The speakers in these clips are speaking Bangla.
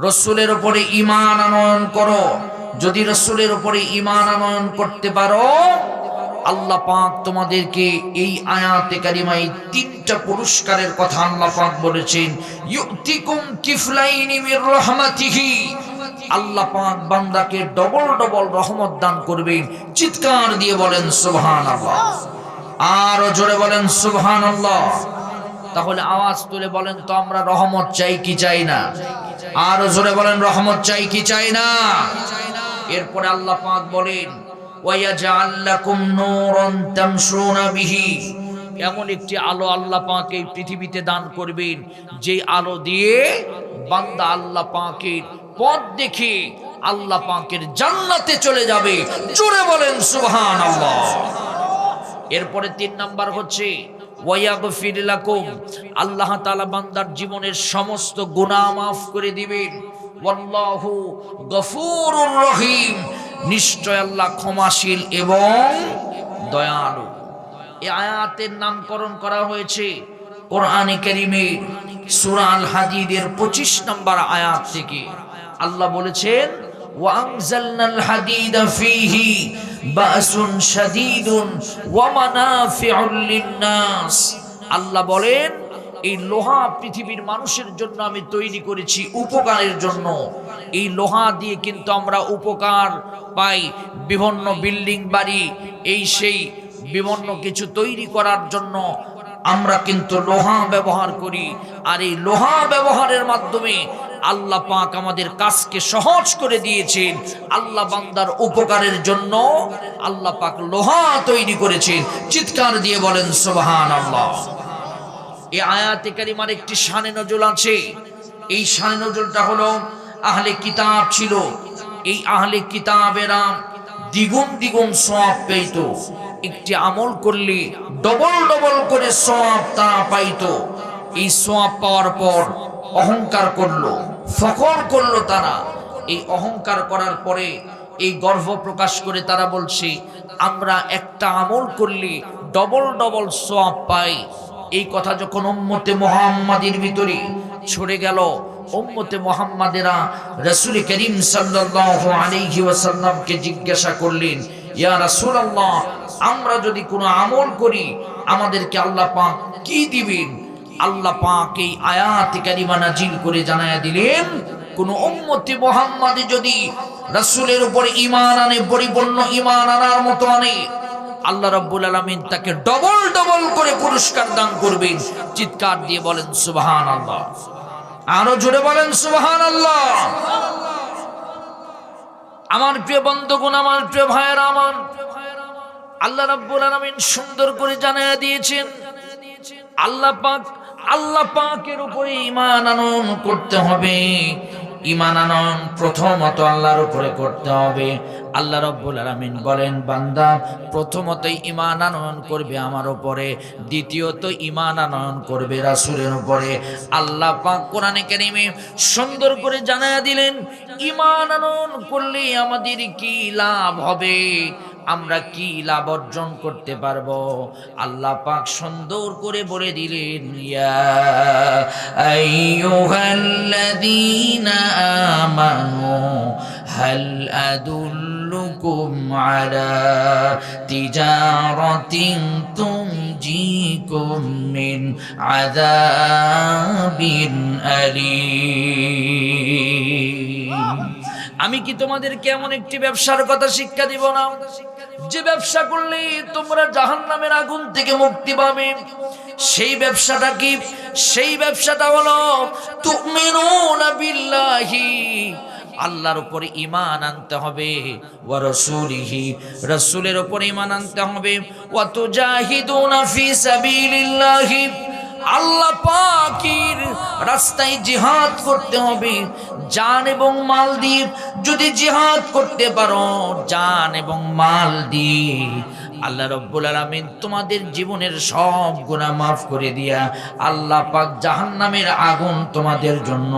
রসুলের উপরে ঈমান আনয়ন করো। যদি রসুলের উপরে ঈমান আনয়ন করতে পারো, আল্লাহ পাক তোমাদেরকে এই আয়াতে কারিমায় তিনটা পুরস্কারের কথা আল্লাহ পাক বলেছেন। ইউতিকুম কিফলাইনি মির রাহমাতিহি, আল্লাহ পাক বান্দাকে ডবল ডবল রহমত দান করবেন। চিৎকার দিয়ে বলেন সুবহানাল্লাহ, আর জোরে বলেন সুবহানাল্লাহ। তাহলে আওয়াজ তুলে বলেন তো, আমরা রহমত চাই কি চাই না? আর জোরে বলেন, রহমত চাই কি চাই না? এরপরে আল্লাহ পাক বলেন ওয়ায়াজআল লাকুম নূরান তামশুনা বিহি, এমন একটি আলো আল্লাহ পাক এই পৃথিবীতে দান করবেন, যে আলো দিয়ে বান্দা আল্লাহ পাকের পথ দেখে আল্লাহ পাকের জান্নাতে চলে যাবে। জোরে বলেন সুবহানাল্লাহ। এরপরে ৩ নাম্বার হচ্ছে ওয়ায়াগফির লাকুম, আল্লাহ তাআলা বান্দার জীবনের সমস্ত গুনাহ মাফ করে দিবেন। ওয়াল্লাহু গফুরুর রহিম, নিশ্চয় আল্লাহ ক্ষমাশীল এবং দয়ালু। এই আয়াতের নামকরণ করা হয়েছে কোরআনে কারীমের সূরা আল হাদীদের ২৫ নম্বর আয়াত থেকে। আল্লাহ বলেছেন ওয়ানজালনাল হাদীদা ফীহি বাসুন শাদীদুন ওয়া মানাফিউল লিন্নাস, আল্লাহ বলেন এই লোহা পৃথিবীর মানুষের জন্য আমি তৈরি করেছি উপকারের জন্য। এই লোহা দিয়ে কিন্তু আমরা উপকার পাই, বিভিন্ন বিল্ডিং বাড়ি এই সেই বিভিন্ন কিছু তৈরি করার জন্য আমরা কিন্তু লোহা ব্যবহার করি। আর এই লোহা ব্যবহারের মাধ্যমে আল্লাহ পাক আমাদের কাজকে সহজ করে দিয়েছেন। আল্লাহ বান্দার উপকারের জন্য আল্লাহ পাক লোহা তৈরি করেছেন। চিৎকার দিয়ে বলেন সুবহানাল্লাহ। এই আয়াতে কারিমার একটি শানে নজুল আছে। এই শানে নজুলটা হলো, আহলে কিতাব ছিল, এই আহলে কিতাবেরা দ্বিগুণ দ্বিগুণ সওয়াব পেত। একটি আমল করলে ডবল ডবল করে সওয়াব তারা পাইত। এই সওয়াব পাওয়ার পর অহংকার করলো, ফখর করলো তারা। এই অহংকার করার পরে এই গর্ব প্রকাশ করে তারা বলছে আমরা একটা আমল করলে ডবল ডবল সওয়াব পাই। এই কথা যখন উম্মতে মুহাম্মাদের ভিতরে ছড়ে গেল, উম্মতে মুহাম্মাদেরা রাসূল করিম সাল্লাল্লাহু আলাইহি ওয়াসাল্লামকে জিজ্ঞাসা করলেন, ইয়া রাসূলুল্লাহ, আমরা যদি কোনো আমল করি আমাদেরকে আল্লাহ পাক কি দিবেন? আল্লাহ পাক এই আয়াতে কারিমা নাজিল করে জানায়া দিলেন, কোন উম্মতে মুহাম্মাদে যদি রাসূলের উপরে ঈমান আনে, পরিপূর্ণ ঈমান আনার মতো আনে, আল্লাহ রাব্বুল আলামিন তাকে ডবল ডবল করে পুরস্কার দান করবেন। চিৎকার দিয়ে বলেন সুবহানাল্লাহ, আরো জোরে বলেন সুবহানাল্লাহ। আমার প্রিয় বন্ধুগণ, আমার প্রিয় ভাইয়েরা আমার, আল্লাহ রাব্বুল আলামিন সুন্দর করে জানায়া দিয়েছেন আল্লাহ পাকের উপরে ঈমান আনয়ন করতে হবে। ঈমান আনয়ন প্রথমত আল্লাহর উপরে করতে হবে। আল্লাহ রাব্বুল আলামিন বলেন, বান্দা প্রথমতই ঈমান আনয়ন করবে আমার উপরে, দ্বিতীয়ত ঈমান আনয়ন করবে রাসূলের উপরে। আল্লাহ পাক কোরআনে কারীমে সুন্দর করে জানায়া দিলেন ঈমান আনয়ন করলে আমাদের কি লাভ হবে, আমরা কি লাভ অর্জন করতে পারবো। আল্লাহ পাক সুন্দর করে বলে দিলেন, ইয়া আইয়ুহাল্লাযীনা আমানু হাল আদুল্লুকুম আলা তিজারাতিন তুনজিকুম মিন আযাবিন আলীম। আমি কি তোমাদেরকে এমন একটি ব্যবসার কথা শিক্ষা দিব না, যে ব্যবসা করলে তোমরা জাহান্নামের আগুন থেকে মুক্তি পাবে? সেই ব্যবসাটা কি? সেই ব্যবসাটা হলো তুমিনুনা বিল্লাহি, আল্লাহর উপরে ঈমান আনতে হবে, ওয়া রাসূলিহি, রাসূলের উপরে ঈমান আনতে হবে, ওয়া তুজাহিদুনা ফি সাবিলিল্লাহি, আল্লাহ পাকের রাস্তায় জিহাদ করতে হবে। জান এবং মাল দিয়ে যদি জিহাদ করতে পারো, জান এবং মাল দিয়ে, আল্লাহ রাব্বুল আলামিন তোমাদের জীবনের সব গুনাহ মাফ করে দিয়া আল্লাহ পাক জাহান্নামের আগুন তোমাদের জন্য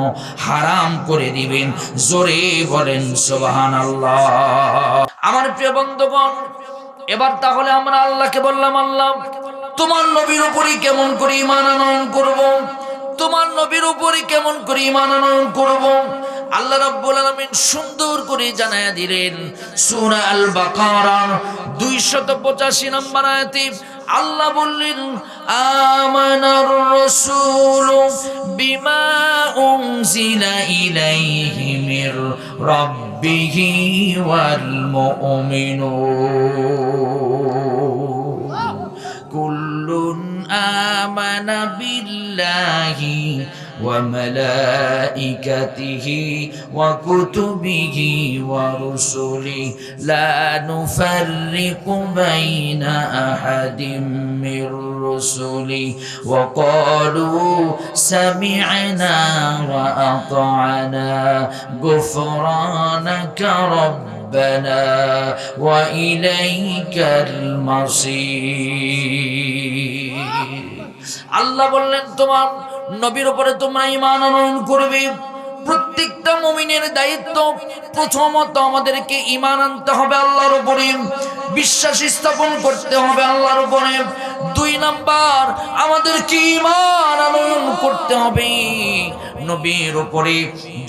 হারাম করে দিবেন। জোরে বলেন সুবহানাল্লাহ। আমার প্রিয় বন্ধুগণ, এবার তাহলে আমরা আল্লাহকে বললাম, আল্লাহ তোমার নবীর উপরে কেমন করে ঈমান আনয়ন করব? তোমার নবীর উপরে কেমন করে ঈমান আনয়ন করব? আল্লাহ রাব্বুল আলামিন সুন্দর করে জানায়া দিলেন সূরা আল বাকারা 285 নম্বর আয়াতে আল্লাহ বললেন আমানার রাসূলু বিমা উনজিলা ইলাইহি মির রাব্বিহি ওয়াল মুমিনুন কুল্লুন আমানা বিল্লাহি وملائكته وكتبه ورسله لا نفرق بين أحد من رسله وقالوا سمعنا وأطعنا غفرانك ربنا وإليك المصير আল্লাহ বললেন তোমার নবীর উপরে তোমরা ঈমান আনয়ন করবে। প্রত্যেকটা মুমিনের দায়িত্ব প্রথমত আমাদেরকে ঈমান আনতে হবে আল্লাহর উপরে, বিশ্বাস স্থাপন করতে হবে আল্লাহর উপরে। 2 নাম্বার আমাদেরকে ঈমান আনয়ন করতে হবে নবীর উপরে।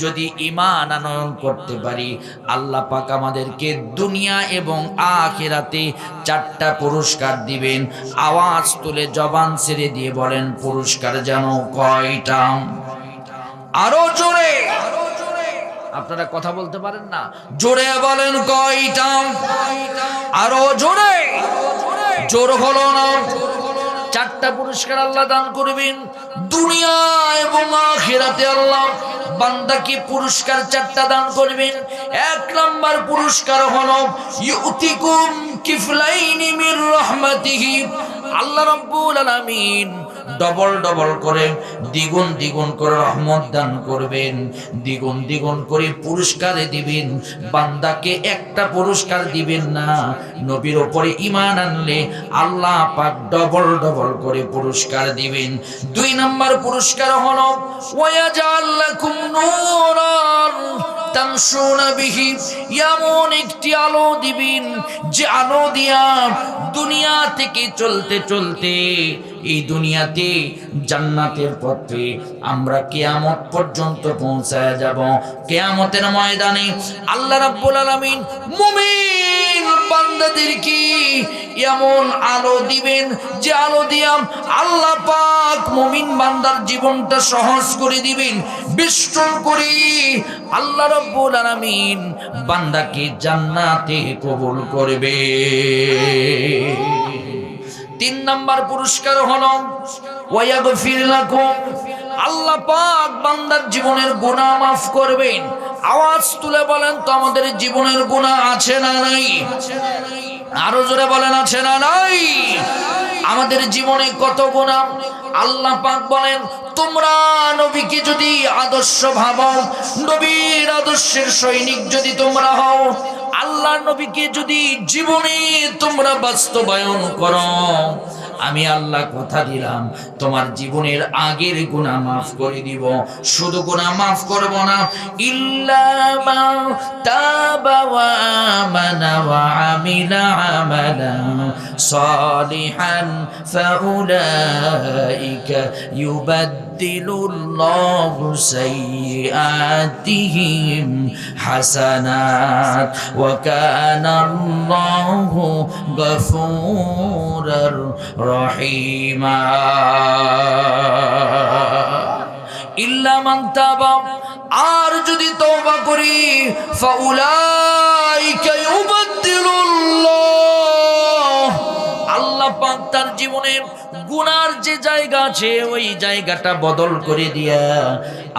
যদি ঈমান আনয়ন করতে পারি আল্লাহ পাক আমাদেরকে দুনিয়া এবং আখিরাতে 4টা পুরস্কার দিবেন। আওয়াজ তুলে জবান ছেড়ে দিয়ে বলেন পুরস্কার জানো কয়টা? আরো জোরে, আপনারা কথা বলতে পারেন না, জোরে বলেন কয়টা? আরো জোরে, জোর হলো না। 4টা পুরস্কার আল্লাহ দান করবেন দুনিয়া এবং আখিরাতে। আল্লাহ বান্দাকে পুরস্কার 4টা দান করবেন। 1 নাম্বার পুরস্কার হলো ইউতিকুম কিফলাইনি মির রাহমাতিহি। আল্লাহ রাব্বুল আলামিন ডবল ডবল করে দ্বিগুণ দ্বিগুণ করে রহমত দান করবেন, দ্বিগুণ দ্বিগুণ করে পুরস্কার দিবেন। বান্দাকে একটা পুরস্কার দিবেন না, নবীর উপরে ঈমান আনলে আল্লাহ পাক ডবল ডবল করে পুরস্কার দিবেন। 2 নাম্বার পুরস্কার হলো ওয়াজাল লাকুম নূরান তামশুনা বিহি। এমন একটি আলো দিবেন যে আলো দিয়া দুনিয়া থেকে চলতে চলতে এই দুনিয়াতে জান্নাতের পথে আমরা কিয়ামত পর্যন্ত পৌঁছায় যাব। কিয়ামতের ময়দানে আল্লাহ রাব্বুল আলামিন মুমিন বান্দাদেরকে এমন আলো দিবেন যে আলো দিয়া আল্লাহ পাক মুমিন বান্দার জীবনটা সহজ করে দিবেন, বেষ্টন করে আল্লাহ রাব্বুল আলামিন বান্দাকে জান্নাতে কবুল করবে। 3 নাম্বার পুরস্কার হলো ওয়ায়াগফির লাকুম। আল্লাহ পাক বান্দার জীবনের গুনাহ মাফ করবেন। আওয়াজ তুলে বলেন তো আমাদের জীবনের গুনাহ আছে না নাই? আরো জোরে বলেন আছে না নাই? আমাদের জীবনে কত গুনাহ। আল্লাহ পাক বলেন তোমরা নবীকে যদি আদর্শ ভাবো, নবীর আদর্শের সৈনিক যদি তোমরা হও, আল্লাহ নবীকে যদি জীবনে তোমরা বাস্তবায়ন করো, আমি আল্লাহ কথা দিলাম তোমার জীবনের আগের গুনাহ মাফ করে দিব। শুধু গুনাহ মাফ করব না, ইল্লা মা তাবা ওয়া আমানা ওয়া আমিলা আমালান সালিহান ফাউলাইকা ইউবাদদিলুল্লাহু সাইয়্যাতিহিম হাসানাত ওয়া কানা আল্লাহু গফুরার রহিমা। ইল্লা মান তাবা, আর যদি তওবা করি, ফাউলাইকা ইউবাদদিলুল্লাহ, আল্লাহ পাক তার জীবনের গুনার যে জায়গা আছে ওই জায়গাটা বদল করে দিয়া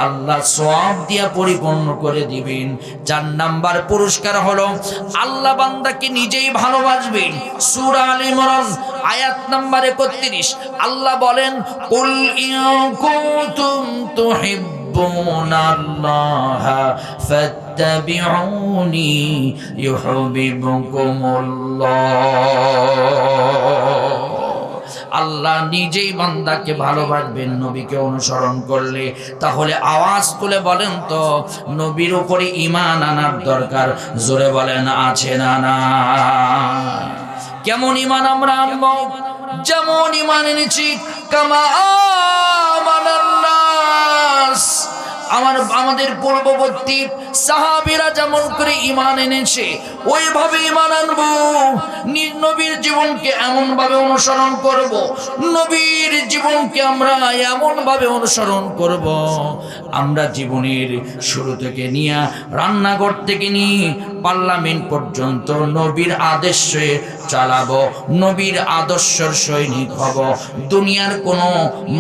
আল্লাহ সওয়াব দিয়া পরিপূর্ণ করে দিবেন। 4 নাম্বার পুরস্কার হলো আল্লাহ বান্দাকে নিজেই ভালোবাসবেন। সূরা আল ইমরান আয়াত নাম্বার 31 আল্লাহ বলেন কুল ইন কুনতুম তুহিব্বুনাল্লাহা ফাত্তাবিউনি ইউহিব্বুকুমুল্লাহ। আল্লাহ নিজেই বান্দাকে ভালোবাসবেন নবীকে অনুসরণ করলে। তাহলে আওয়াজ তুলে বলেন তো নবীর উপরে ঈমান আনার দরকার, জোরে বলেন আছে না না? কেমন ঈমান আমরা আনবো? যেমন ঈমান এনেছি কামা আমানান নাস, আমাদের পূর্ববর্তী সাহাবীরা যেমন করে ঈমান এনেছে ওইভাবে ঈমান আনবো। নবীর জীবনকে এমন ভাবে অনুসরণ করব, নবীর জীবনকে আমরা এমন ভাবে অনুসরণ করব, আমরা জীবনের শুরু থেকে নিয়ে রান্নাঘর থেকে নিয়ে পার্লামেন্ট পর্যন্ত নবীর আদর্শে চালাবো, নবীর আদর্শের সৈনিক হব। দুনিয়ার কোনো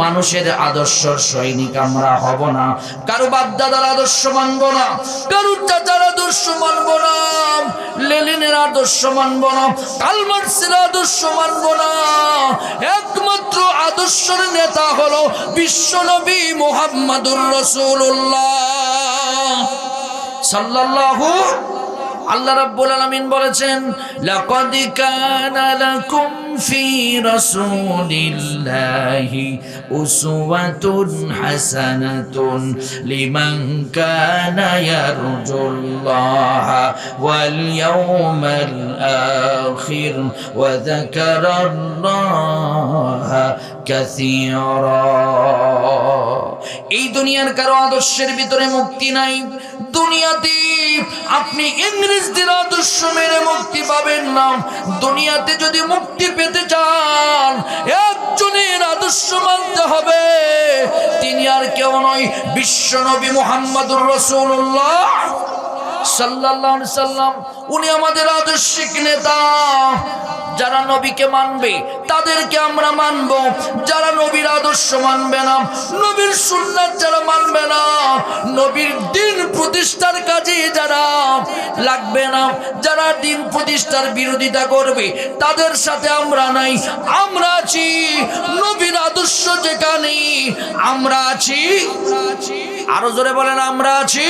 মানুষের আদর্শের সৈনিক আমরা হব না। কারো বাপদাদার আদর্শ মানব না, কারো চাচার আদর্শ মানব না, লেনিনের আদর্শ মানব না, কার্ল মার্ক্সের আদর্শ মানব না। একমাত্র আদর্শের নেতা হলো বিশ্বনবী মুহাম্মদুর রাসূলুল্লাহ সাল্লাল্লাহু। আল্লাহ রাব্বুল আলামিন বলেছেন, লাকাদ কানা লাকুম ফি রাসূলিল্লাহি উসওয়াতুন হাসানাতুন লিমান কানা ইয়ারজুল্লাহা ওয়াল ইয়াওমাল আখির ওয়া যাকারাল্লাহা কাসীরা। এই দুনিয়ার কারো আদর্শের ভিতরে মুক্তি নাই। দুনিয়াতে আপনি ইংরেজদের আদর্শ মেনে মুক্তি পাবেন না। দুনিয়াতে যদি মুক্তি পেতে চান একজনের আদর্শ মানতে হবে, তিনি আর কেউ নয়, বিশ্বনবী মুহাম্মদুর রাসূলুল্লাহ সাল্লাল্লাহু আলাইহি সাল্লাম। উনি আমাদের আদর্শিক নেতা। যারা নবীকে মানবে তাদেরকে আমরা মানব, যারা নবীর আদর্শ মানবে না, নবীর সুন্নাত যারা মানবে না, নবীর দ্বীন প্রতিষ্ঠার কাজে যারা লাগবে না, যারা দ্বীন প্রতিষ্ঠার বিরোধিতা করবে তাদের সাথে আমরা নাই। আমরা আছি নবীর আদর্শ যেখানে, আমরা আছি, আরো জোরে বলেন আমরা আছি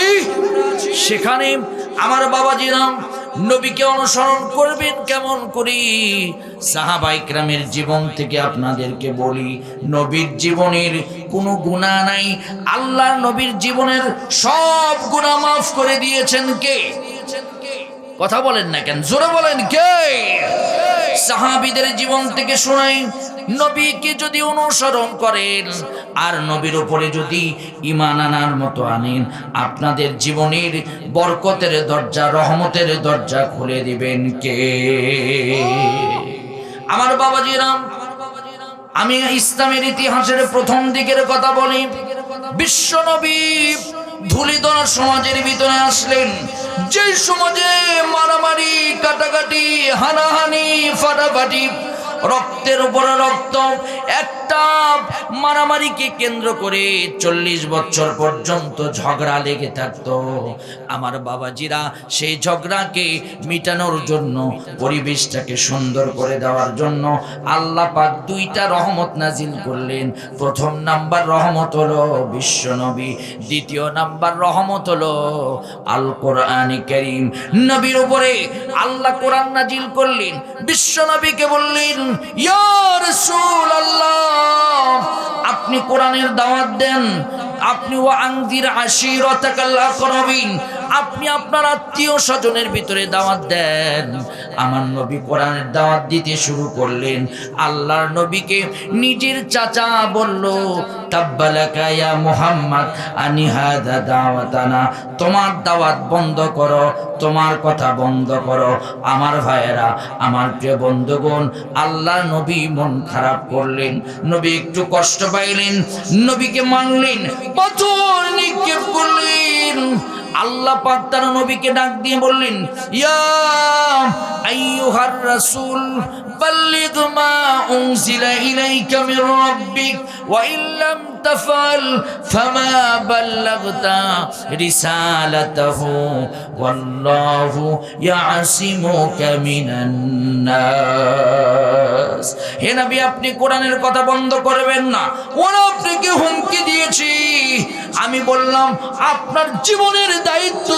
সেখানে। আমার বাবাজিরা নবীকে অনুসরণ করবেন কেমন করি? সাহাবায়ে কেরামের জীবন থেকে আপনাদেরকে বলি, নবীর জীবনের কোনো গুনাহ নাই। আল্লাহর নবীর জীবনের সব গুনাহ মাফ করে দিয়েছেন কে? কথা বলেন না কেন, জোরে বলেন কে? সাহাবীদের জীবন থেকে শোনাই, নবীকে যদি অনুসরণ করেন আর নবীর উপরে যদি ঈমান আনার মতো আনেন, আপনাদের জীবনের বরকতের দরজা, রহমতের দরজা খুলে দিবেন কে? আমার বাবাজিরা, আমি ইসলামের ইতিহাসের প্রথম দিকের কথা বলি। বিশ্বনবী ধূলিধর সমাজের ভিতরে আসলেন, যে সমাজে মারামারি, কাটাকাটি, হানাহানি, ফাটাফাটি, রক্তের উপরে রক্ত, একটা মারামারিকে কেন্দ্র করে 40 বছর পর্যন্ত ঝগড়া লেগে থাকতো। আমার বাবাজিরা সেই ঝগড়াকে মিটানোর জন্য, পরিবেশটাকে সুন্দর করে দেওয়ার জন্য আল্লাহ পাক 2টা রহমত নাজিল করলেন। প্রথম নাম্বার রহমত হলো বিশ্বনবী, দ্বিতীয় নাম্বার রহমত হলো আল কোরআনে কারীম। নবীর উপরে আল্লাহ কোরআন নাজিল করলেন, বিশ্বনবীকে বললেন, ইয়া রাসূলুল্লাহ, আপনি কোরআনের দাওয়াত দেন, আপনি ওয়া আনজির আশিরাতাকাল আকরাবিন, আপনি আপনার আত্মীয় স্বজনের ভিতরে দাওয়াত দেন। আমার নবী কোরআনের দাওয়াত দিতে শুরু করলেন। আল্লাহর নবীকে নিজের চাচা বলল, তাব্বালাকা ইয়া মুহাম্মদ আনি হাদা দাওয়াতানা, তোমার দাওয়াত বন্ধ করো, তোমার কথা বন্ধ করো। আমার ভাইয়েরা, আমার প্রিয় বন্ধুগণ, আল্লাহর নবী মন খারাপ করলেন, নবী একটু কষ্ট পাইলেন, নবীকে মানলেন, পাথর নিক্ষেপ করলেন। আল্লাহ পাক তার নবীকে ডাক দিয়ে বললেন, ইয়া আইয়ুহার রাসূল বাল্লিগ মা উনজিলা ইলাইকা মির রাব্বিক ওয়া ইল্লাম তাফআল ফামা বাল্লাগতা রিসালাতাহু ওয়াল্লাহু ইয়াসিমুকা মিনান নাস। হে নবী, আপনি কোরআনের কথা বন্ধ করবেন না। ওরা আপনাকে হুমকি দিয়েছি, আমি বললাম আপনার জীবনের দায়িত্ব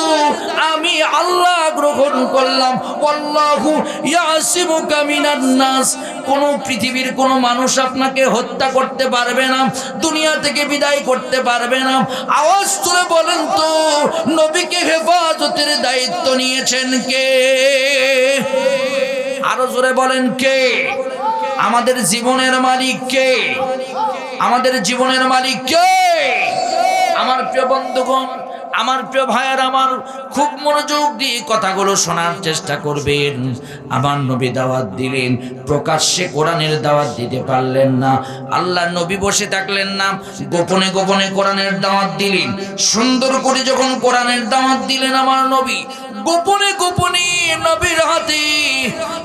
আমি আল্লাহ গ্রহণ করলাম। ওয়াল্লাহু ইয়াসিমুকা মিনান নাস, কোন পৃথিবীর কোন মানুষ আপনাকে হত্যা করতে পারবে না, দুনিয়া থেকে বিদায় করতে পারবে না। আওয়াজ তুলে বলেন তো, নবীকে হেফাজতের দায়িত্ব নিয়েছেন কে? আরো জোরে বলেন কে? আমাদের জীবনের মালিক কে? আমাদের জীবনের মালিক কে? আমার প্রিয় বন্ধুগণ, আমার প্রিয় ভাইয়ের, আমার খুব মনোযোগ দিয়ে কথাগুলো শোনার চেষ্টা করবেন। আমার নবী দাওয়াত দিলেন, প্রকাশ্যে কোরআনের দাওয়াত দিতে পারলেন না। আল্লাহ নবী বসে থাকলেন না, গোপনে গোপনে কোরআনের দাওয়াত দিলেন। সুন্দর করে যখন কোরআনের দাওয়াত দিলেন আমার নবী, গোপনে গোপনে নবীর হাতে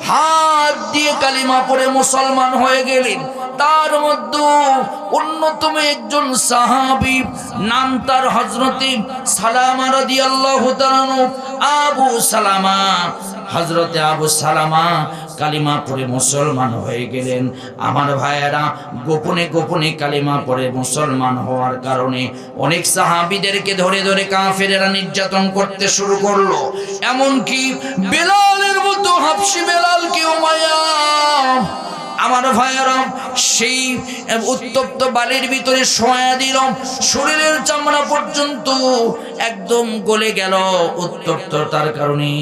হাত দিয়ে কালিমা পড়ে মুসলমান হয়ে গেলেন। তার মধ্যে অন্যতম একজন সাহাবী, নাম তার হযরতে সালামা রাদিয়াল্লাহু তাআলা আনহু, আবু সালামা। হযরতে আবু সালামা কালিমা পড়ে মুসলমান হয়ে গেলেন। আমার ভাইয়েরা, গোপনে গোপনে কালিমা পড়ে মুসলমান হওয়ার কারণে অনেক সাহাবীদেরকে ধরে ধরে কাফেরেরা নির্যাতন করতে শুরু করলো। এমনকি বেলালের মতো হাবশী বেলালকে উমাইয়া, আমার ভাইয়েরা, সেই উত্তপ্ত বালির ভিতরে শোয়া দিল। শরীরের চামড়া পর্যন্ত একদম গলে গেল উত্তপ্ততার কারণে।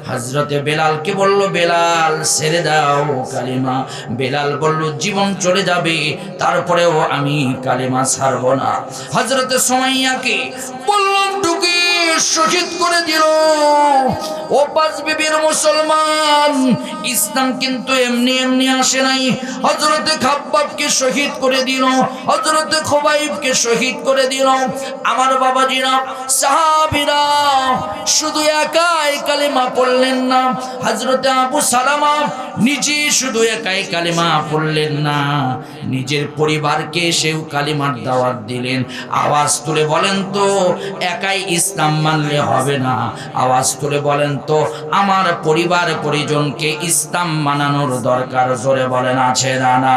হযরতে বেলালকে বলল, বেলাল ছেড়ে দাও কালিমা। বেলাল বলল, জীবন চলে যাবে তারপরেও আমি কালিমা ছাড়ব না। হযরতে সুমাইয়াকে বললাম ঢুকে শহীদ করে দিল। ও পাঁচ বিবির মুসলমান, ইসলাম কিন্তু এমনি এমনি আসে নাই। হযরতে খাব্বাবকে শহীদ করে দিল, হযরতে খুবাইবকে শহীদ করে দিল। আমার বাবাজিরা, সাহাবীরা শুধু একাই কালিমা পড়লেন না। হযরতে আবু সালামা নিজে শুধু একাই কালিমা পড়লেন না, নিজের পরিবারকে সেও কালিমার দাওয়াত দিলেন। আওয়াজ তুলে বলেন তো, একাই ইসলাম মানলে হবে না। আওয়াজ তুলে বলেন তো, আমার পরিবার পরিজনকে ইসলাম মানানোর দরকার। জোরে বলেন, আছে না? না।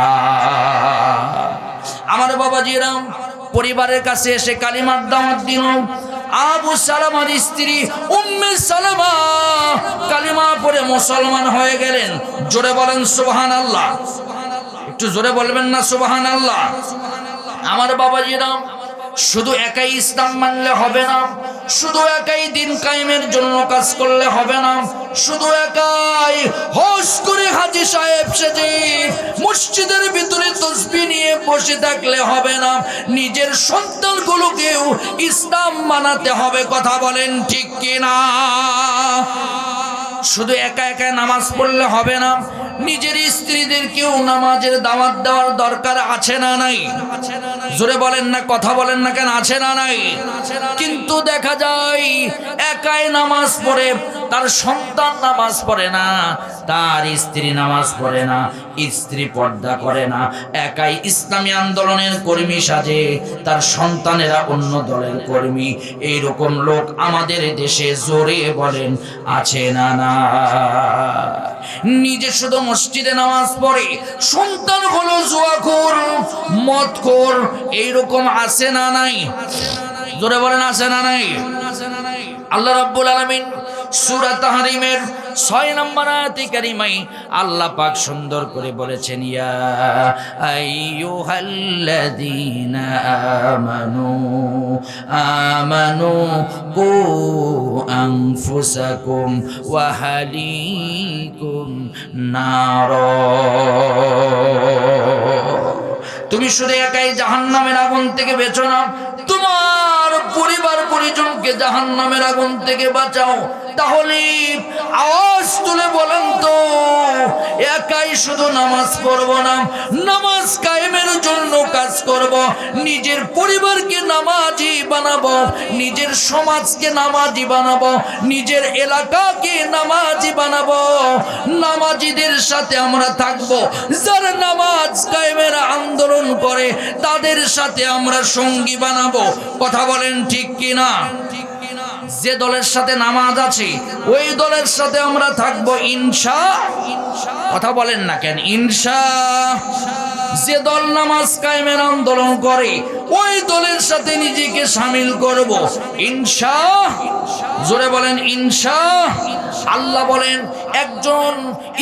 আমার বাবাজিরা পরিবারের কাছে এসে কালিমার দাওয়াত দিল। আবু সালামার স্ত্রী উম্মে সালামা কালিমা পড়ে মুসলমান হয়ে গেলেন। জোরে বলেন সুবহানাল্লাহ। একটু জোরে বলবেন না সুবহানাল্লাহ? আমার বাবাজিরা, শুধু একাই ইসলাম মানলে হবে না, শুধু একাই দিন কায়েমের জন্য কাজ করলে হবে না, শুধু একাই হোস করে হাজী সাহেব সেজে মসজিদের ভিতরে তাসবিহ নিয়ে বসে থাকলে হবে না। নিজের সন্তানগুলোকেও ইসলাম মানাতে হবে। কথা বলেন ঠিক কিনা? শুধু একা একা নামাজ পড়লে হবে না, নিজের স্ত্রীদেরকেও নামাজের দাওয়াত দেওয়ার দরকার আছে না নাই? জোরে বলেন না, কথা বলেন না কেন? আছে না নাই? কিন্তু দেখা যায় একাই নামাজ পড়ে, তার সন্তান নামাজ পড়ে না, তার স্ত্রী নামাজ পড়ে না, স্ত্রী পর্দা করে না, একাই ইসলামী আন্দোলনের কর্মী সাজে, তার সন্তানেরা অন্য দলের কর্মী। এইরকম লোক আমাদের দেশে জোরে বলেন আছে না? না। নিজে শুধু মসজিদে নামাজ পড়ে, সন্তান হলো জুয়াখোর, মদখোর। এইরকম আছে না নাই? জোরে বলেন আছে না নাই? আল্লাহ রাব্বুল আলামিন সূরা তাহরিমের 6 নম্বর আয়াতে কারিমায় আল্লাহ পাক সুন্দর করে বলেছেন, ইয়া আইয়ুহাল্লাযীনা আমানু কু আনফুসাকুম ওয়া আহলিকুম নার। তুমি শুধু একাই জাহান্নামের আগুন থেকে বেঁচো না, তোমার পরিবার পরিজনকে জাহান্নামের আগুন থেকে বাঁচাও। তাহলে আওয়াজ তুলে বলেন তো, একাই শুধু নামাজ পড়ব না, নামাজ কায়েমের জন্য কাজ করব, নিজের পরিবারকে নামাজি বানাবো, নিজের সমাজকে নামাজি বানাবো, নিজের এলাকাকে নামাজি বানাবো। নামাজিদের সাথে আমরা থাকবো, যারা নামাজ কায়েমের আন্দোলন করে তাদের সাথে আমরা সঙ্গী বানাবো। কথা বলেন ঠিক কিনা? যে দলের সাথে নামাজ আছে ওই দলের সাথে আমরা থাকবো ইনশাআল্লাহ। কথা বলেন না কেন? ইনশাআল্লাহ। যে দল নামাজ কায়েমের আন্দোলন করে ওই দলের সাথে নিজেকে শামিল করব ইনশাআল্লাহ। জোরে বলেন ইনশাআল্লাহ। আল্লাহ বলেন, একজন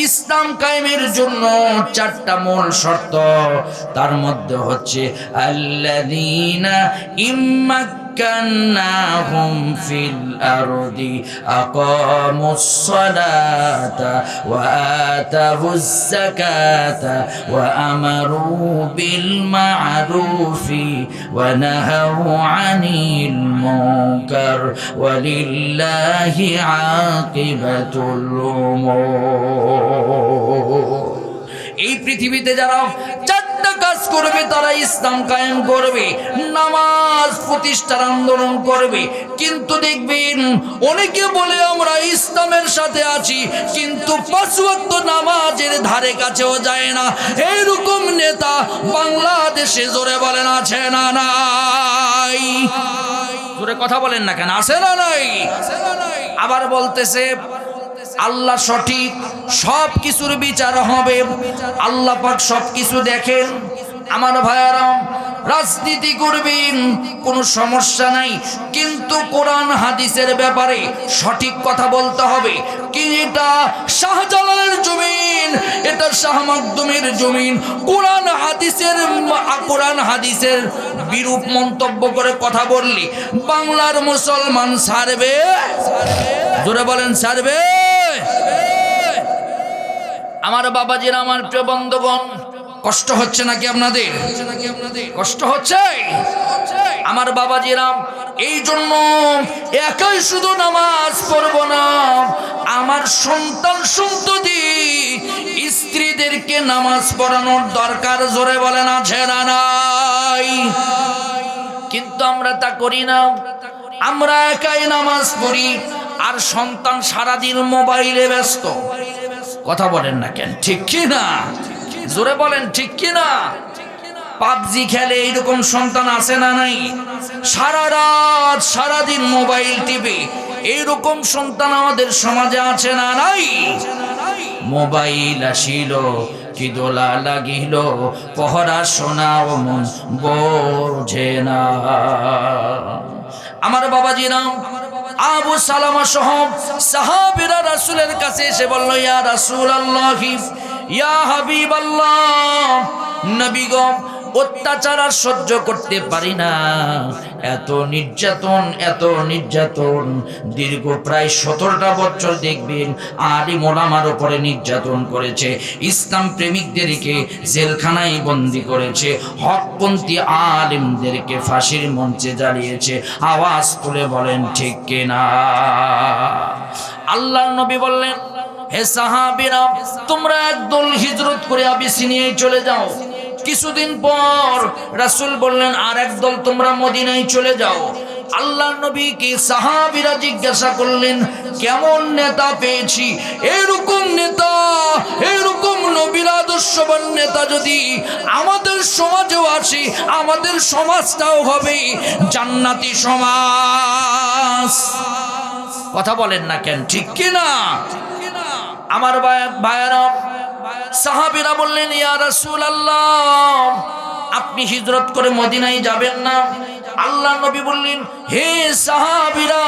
ইসলাম কায়েমের জন্য 4টা মূল শর্ত, তার মধ্যে হচ্ছে আল্লাযীনা ইম্মাক مكناهم في الأرض أقاموا الصلاة وآتوا الزكاة وأمروا بالمعروف ونهوا عن المنكر ولله عاقبة الأمور এই পৃথিবীতে যারা চারটা কাজ করবে তারা ইসলাম কায়েম করবে, নামাজ প্রতিষ্ঠার আন্দোলন করবে। কিন্তু দেখবেন অনেকে বলে আমরা ইসলামের সাথে আছি, কিন্তু 5 ওয়াক্ত নামাজের ধারে কাছেও যায় না। এইরকম নেতা বাংলাদেশে জোরে বলেন আছে না নাই? জোরে কথা বলেন না কেন, আছে না নাই? আবার বলতেছে আল্লাহ সঠিক, সব কিছুর বিচার হবে, আল্লাহ পাক সব কিছু দেখেন। আমার ভাইয়ারা, রাজনীতি করবেন কোনো সমস্যা নাই, কিন্তু কোরআন হাদিসের ব্যাপারে সঠিক কথা বলতে হবে। কি এটা শাহজালালের জমিন, এটা শাহ মাকদুমের জমিন, কোরআন হাদিসের বিরূপ মন্তব্য করে কথা বললি বাংলার মুসলমান ছাড়বে? জোরে বলেন ছাড়বে? আমার বাবাজিরা, আমার প্রিয় বন্ধুগণ, কষ্ট হচ্ছে নাকি আপনাদের? কষ্ট হচ্ছে? আমার বাবাজিরা, এই জন্য একাই শুধু নামাজ পড়ব না, আমার সন্তান সন্ততি স্ত্রীদেরকে নামাজ পড়ানোর দরকার। জোরে বলেন আছে না নাই? কিন্তু আমরা তা করি না। আমরা একাই নামাজ পড়ি আর সন্তান সারাদিন মোবাইলে ব্যস্ত। কথা বলেন না কেন, ঠিক কি না? জোরে বলেন ঠিক কি না? পাবজি খেলে, এইরকম সন্তান আছে না নাই? সারা রাত সারাদিন মোবাইল টিপে, এইরকম সন্তান আমাদের সমাজে আছে না নাই? মোবাইল আসিল কি দোলা লাগিল, পহরা শোনাও মন বোঝে না। আমার বাবাজিরা, আবু সালামা সহ সাহাবীরা রাসূলের কাছে এসে বলল, ইয়া রাসূলুল্লাহ, ইয়া হাবিবাল্লাহ, নবী গো, অত্যাচার আর সহ্য করতে পারি না। এত নির্যাতন দীর্ঘ প্রায় 17টা বছর দেখবেন আলিম ওলামার উপরে নির্যাতন করেছে, ইসলাম প্রেমিকদেরকে জেলখানায় বন্দী করেছে, হকপন্থী আলিমদেরকে ফাঁসির মঞ্চে জ্বালিয়েছে। আওয়াজ তুলে বলেন ঠিক কিনা? আল্লাহর নবী বললেন, হে সাহাবীরা, তোমরা একদল হিজরত করে আবিসিনিয়ায় চলে যাও। কিছুদিন পর রাসূল বললেন, আর একদল তোমরা মদিনায় চলে যাও। আল্লাহর নবীকে সাহাবীরা জিজ্ঞাসা করলেন, কেমন নেতা পেয়েছি? এরকম নেতা, এরকম নবীর আদর্শবান নেতা যদি আমাদের সমাজেও আসে, আমাদের সমাজটাও হবে জান্নাতি সমাজ। কথা বলেন না কেন, ঠিক কি না? আমার ভাইয়েরা, সাহাবীরা বললেন, ইয়া রাসূলুল্লাহ, আপনি হিজরত করে মদিনায় যাবেন না? আল্লাহর নবী বললেন, হে সাহাবীরা,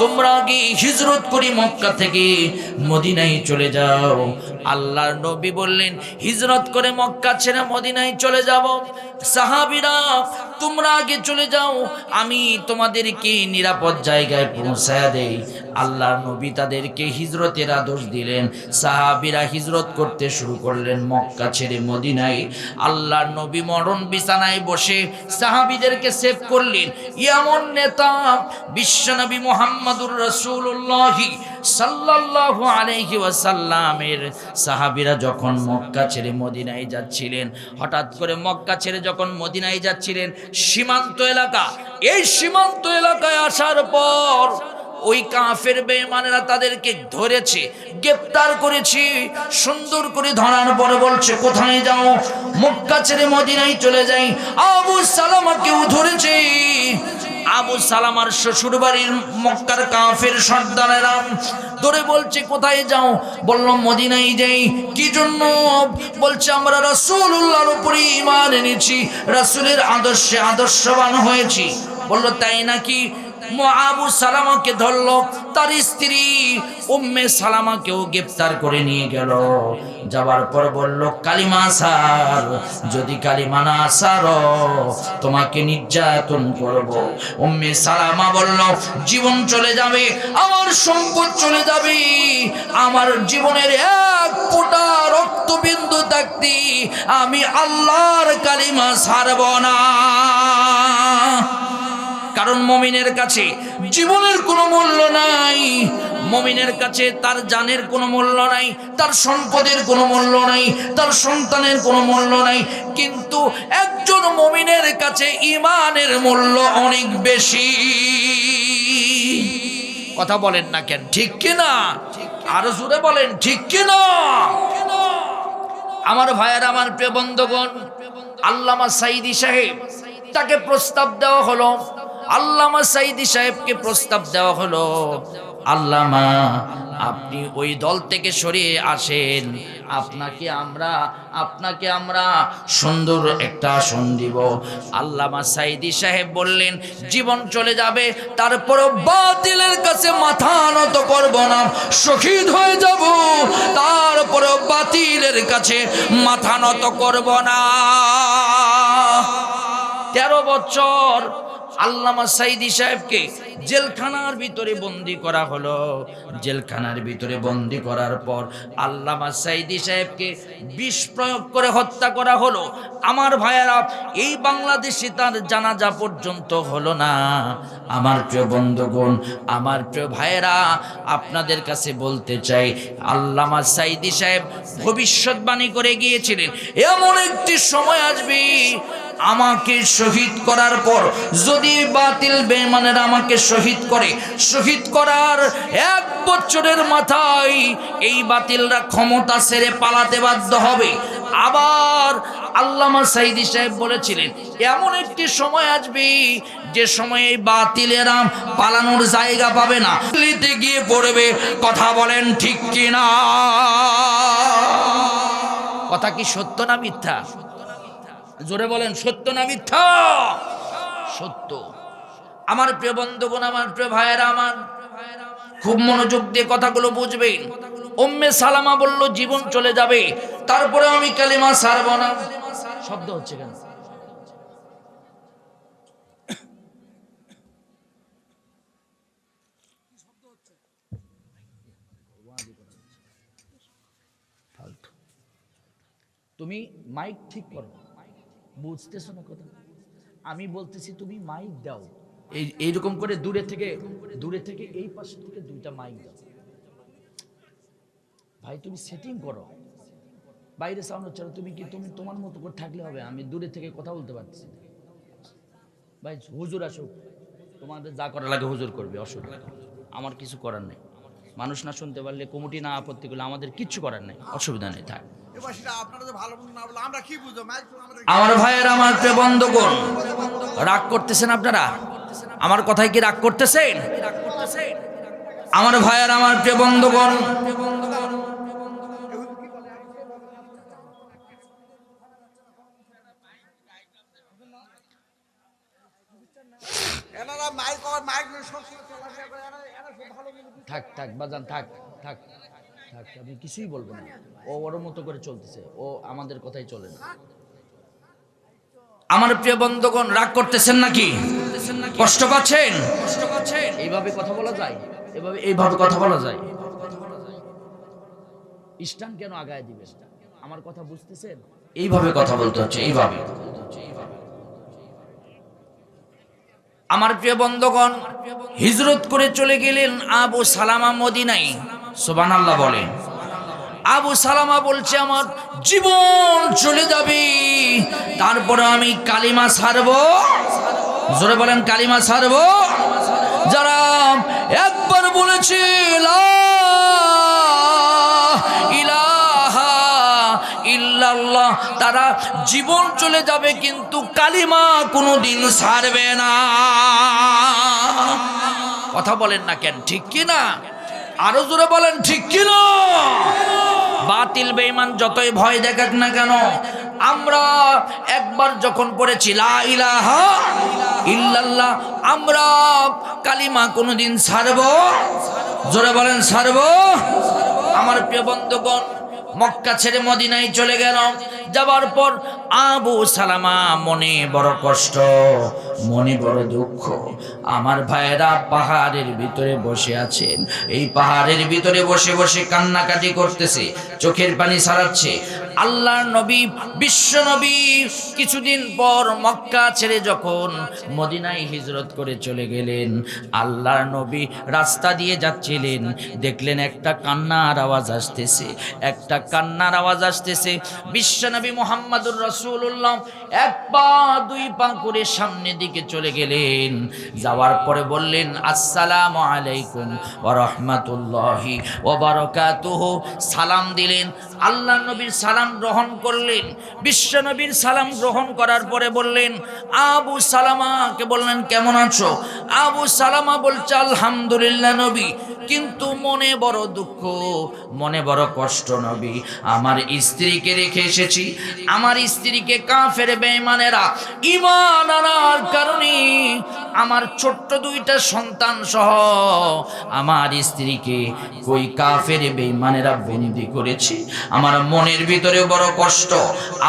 তোমরা কি হিজরত করে মক্কা থেকে মদিনায় চলে যাও। আল্লাহর নবী বললেন, হিজরত করে মক্কা ছেড়ে মদিনায় চলে যাব। সাহাবীরা, তোমরা আগে চলে যাও, আমি তোমাদেরকে নিরাপদ জায়গায় পৌঁছায় দেই। আল্লাহর নবী তাদেরকে হিজরতের আদেশ দিলেন। সাহাবীরা হিজরত করতে শুরু করলেন মক্কা ছেড়ে মদিনায়। আল্লাহর নবী মরণ বিছানায় বসে সাহাবীদেরকে সেভ করলেন। এমন নেতা বিশ্বনবী মুহাম্মদুর রাসূলুল্লাহ সাল্লাল্লাহু আলাইহি ওয়াসাল্লামের সাহাবীরা যখন মক্কা ছেড়ে মদিনায় যাচ্ছিলেন, হঠাৎ করে মক্কা ছেড়ে যখন মদিনায় যাচ্ছিলেন, সীমান্ত এলাকা, এই সীমান্ত এলাকায় আসার পর ওই কাফের বেঈমানেরা তাদেরকে ধরেছে, গ্রেফতার করেছে। সুন্দর করে ধরার পরে বলছে, কোথায় যাও? মক্কা ছেড়ে মদিনায় চলে যাই। আবু সালামাকেও ধরেছে। আবু সালামার শ্বশুর বাড়ির মক্কার কাফের সর্দারেরা ধরে বলছে, কোথায় যাও? বলল, মদিনায় যাই। কি জন্য? বলছে, আমরা রাসূলুল্লাহর উপরে ঈমান এনেছি, রাসূলের আদর্শে আদর্শবান হয়েছি। বলল, তাই নাকি? আবু সালামাকে ধরল, তার স্ত্রী উম্মে সালামাকেও গ্রেফতার করে নিয়ে গেল। যাবার পর বলল, কালিমা সার, যদি কালিমা না সারো তোমাকে নির্যাতন করব। উম্মে সালামা বলল, জীবন চলে যাবে, আমার সম্পদ চলে যাবে, আমার জীবনের এক ফোঁটা রক্তবিন্দু থাকতে আমি আল্লাহর কালিমা ছাড়ব না। কারণ মুমিনের কাছে জীবনের কোনো মূল্য নাই, মুমিনের কাছে তার জানের কোনো মূল্য নাই, তার সম্পদের কোনো মূল্য নাই, তার সন্তানের কোনো মূল্য নাই, কিন্তু একজন মুমিনের কাছে ঈমানের মূল্য অনেক বেশি। কথা বলেন না কেন, ঠিক কিনা? আরো জোরে বলেন, ঠিক কিনা? আমার ভাইয়ের, আমার প্রিয় বন্ধুগণ, আল্লামা সাঈদী সাহেব, তাকে প্রস্তাব দেওয়া হলো, আল্লামা সাঈদী সাহেবকে প্রস্তাব দেওয়া হলো, আল্লামা আপনি ওই দল থেকে সরিয়ে আসেন, আপনাকে আমরা সুন্দর একটা আসন দিব। আল্লামা সাঈদী সাহেব বললেন, জীবন চলে যাবে, তারপরও বাতিলের কাছে মাথা নত করব না, শহীদ হয়ে যাব, তারপরও বাতিলের কাছে মাথা নত করব না। 13 বছর আল্লামা সাঈদী সাহেবকে জেলখানার ভিতরে বন্দি করা হলো। জেলখানার ভিতরে বন্দি করার পর আল্লামা সাঈদী সাহেবকে বিষ প্রয়োগ করে হত্যা করা হলো। আমার ভাইয়েরা, এই বাংলাদেশে তার জানাজা পর্যন্ত হলো না। আমার প্রিয় বন্ধুগণ, আমার প্রিয় ভাইয়েরা, আপনাদের কাছে বলতে চাই, আল্লামা সাঈদী সাহেব ভবিষ্যৎবাণী করে গিয়েছিলেন, এমন একটি সময় আসবে আমাকে শহীদ করার পর যদি বাতিল বেঈমানেরা আমাকে শহীদ করে, শহীদ করার 1 বছরের মাথায় এই বাতিলরা ক্ষমতা ছেড়ে পালাতে বাধ্য হবে। আবার আল্লামা সাঈদী সাহেব বলেছিলেন, এমন একটি সময় আসবে যে সময়ে এই বাতিলেরা পালানোর জায়গা পাবে না, দিল্লিতে গিয়ে পড়বে। কথা বলেন ঠিক কিনা? কথা কি সত্য না মিথ্যা? জোরে বলেন, সত্য না মিথ্যা? সত্য। আমার প্রিয় বন্ধুগণ, আমার প্রিয় ভাইয়েরা, আমার খুব মনোযোগ দিয়ে কথাগুলো বুঝবেন। উম্মে সালামা বলল, জীবন চলে যাবে, তারপরে আমি কালিমা ছাড়ব না। শব্দ হচ্ছে কেন? তুমি মাইক ঠিক করো, বুঝতেছো না কথা? আমি বলতেছি তুমি মাইক দাও, এইরকম করে দূরে থেকে এই পাশ থেকে 2টা মাইক দাও। ভাই তুমি সেটিং করো, বাইরে সাউন্ড হচ্ছে না। তুমি তোমার মতো করে থাকলে হবে, আমি দূরে থেকে কথা বলতে পারছি না। ভাই হুজুর আসুক, তোমাদের যা করা লাগে হুজুর করবে, অসুবিধা, আমার কিছু করার নেই। মানুষ না শুনতে পারলে, কমিটি না আপত্তি করলে আমাদের কিচ্ছু করার নেই, অসুবিধা নেই। থাক আমার ভাইয়ের, আমার প্রিয় বন্ধুগণ, রাগ করতেছেন আপনারা? আমার কথায় কি রাগ করতেছেন? আমার ভাইয়ের, আমার প্রিয় বন্ধুগণ, থাক বাজান, থাক, আমি কিছুই বলবো না। ও ওর মতো করে চলতেছে, ও আমাদের কথাই চলে না। আমার প্রিয় বন্ধুগণ, রাগ করতেছেন নাকি? কষ্ট পাচ্ছেন? এইভাবে কথা বলা যায়? এইভাবে কথা বলা যায়? ইস্টান কেন আগায় দিবে? আমার কথা বুঝতেছেন? এইভাবে কথা বলতে হচ্ছে, এইভাবে। আমার প্রিয় বন্ধুগণ, হিজরত করে চলে গেলেন আবু সালামা মদিনায়। সুবহানাল্লাহ বলেন। আবু সালামা বলছে, আমার জীবন চলে যাবে, তারপরে আমি কালিমা ছাড়বো। জোরে বলেন, কালিমা ছাড়বো। যারা একবার বলেছে লা ইলাহা ইল্লাল্লাহ, তারা জীবন চলে যাবে কিন্তু কালিমা কোনোদিন ছাড়বে না। কথা বলেন না কেন, ঠিক কি না? আরো জোরে বলেন, ঠিক কি না? বাতিল বেঈমান যতই ভয় দেখাক না কেন, আমরা একবার যখন পড়েছি লা ইলাহা ইল্লাল্লাহ, আমরা কালিমা কোনোদিন ছাড়বো? জোরে বলেন ছাড়বো? আমার প্রিয় বন্ধুগণ, মক্কা ছেড়ে মদিনায় চলে গেল। যাবার পর আবু সালামা মনে বড় কষ্ট, মনে বড় দুঃখ। আমার ভাইয়েরা পাহাড়ের ভিতরে বসে আছেন, এই পাহাড়ের ভিতরে বসে বসে কান্নাকাটি করতেছে, চোখের পানি ছাড়াচ্ছে। আল্লাহর নবী, বিশ্ব নবী কিছুদিন পর মক্কা ছেড়ে যখন মদিনায় হিজরত করে চলে গেলেন, আল্লাহর নবী রাস্তা দিয়ে যাচ্ছিলেন, দেখলেন একটা কান্নার আওয়াজ আসতেছে, একটা কান্নার আওয়াজ আসতেছে। বিশ্ব নবী মুহাম্মদুর রাসূলুল্লাহ এক পা দুই পা করে সামনের দিকে চলে গেলেন। যাওয়ার পরে বললেন, আসসালামু আলাইকুম ওয়া রাহমাতুল্লাহি ওয়া বারাকাতুহু। সালাম দিলেন, আল্লাহর নবীর সালাম গ্রহণ করলেন। বিশ্ব নবীর সালাম গ্রহণ করার পরে বললেন, আবু সালামাকে বললেন, কেমন আছো? আবু সালামা বলছে, আলহামদুলিল্লাহ নবী, কিন্তু মনে বড় দুঃখ, মনে বড় কষ্ট নবী। আমার স্ত্রীকে রেখে এসেছি, আমার স্ত্রীকে কাফের বেঈমানেরা ঈমান আনার কারণে আমার ছোট্ট দুইটা সন্তান সহ আমার স্ত্রীকে কই কাফের বেঈমানেরা বন্দী করেছে। আমার মনের ভিতরে বড় কষ্ট।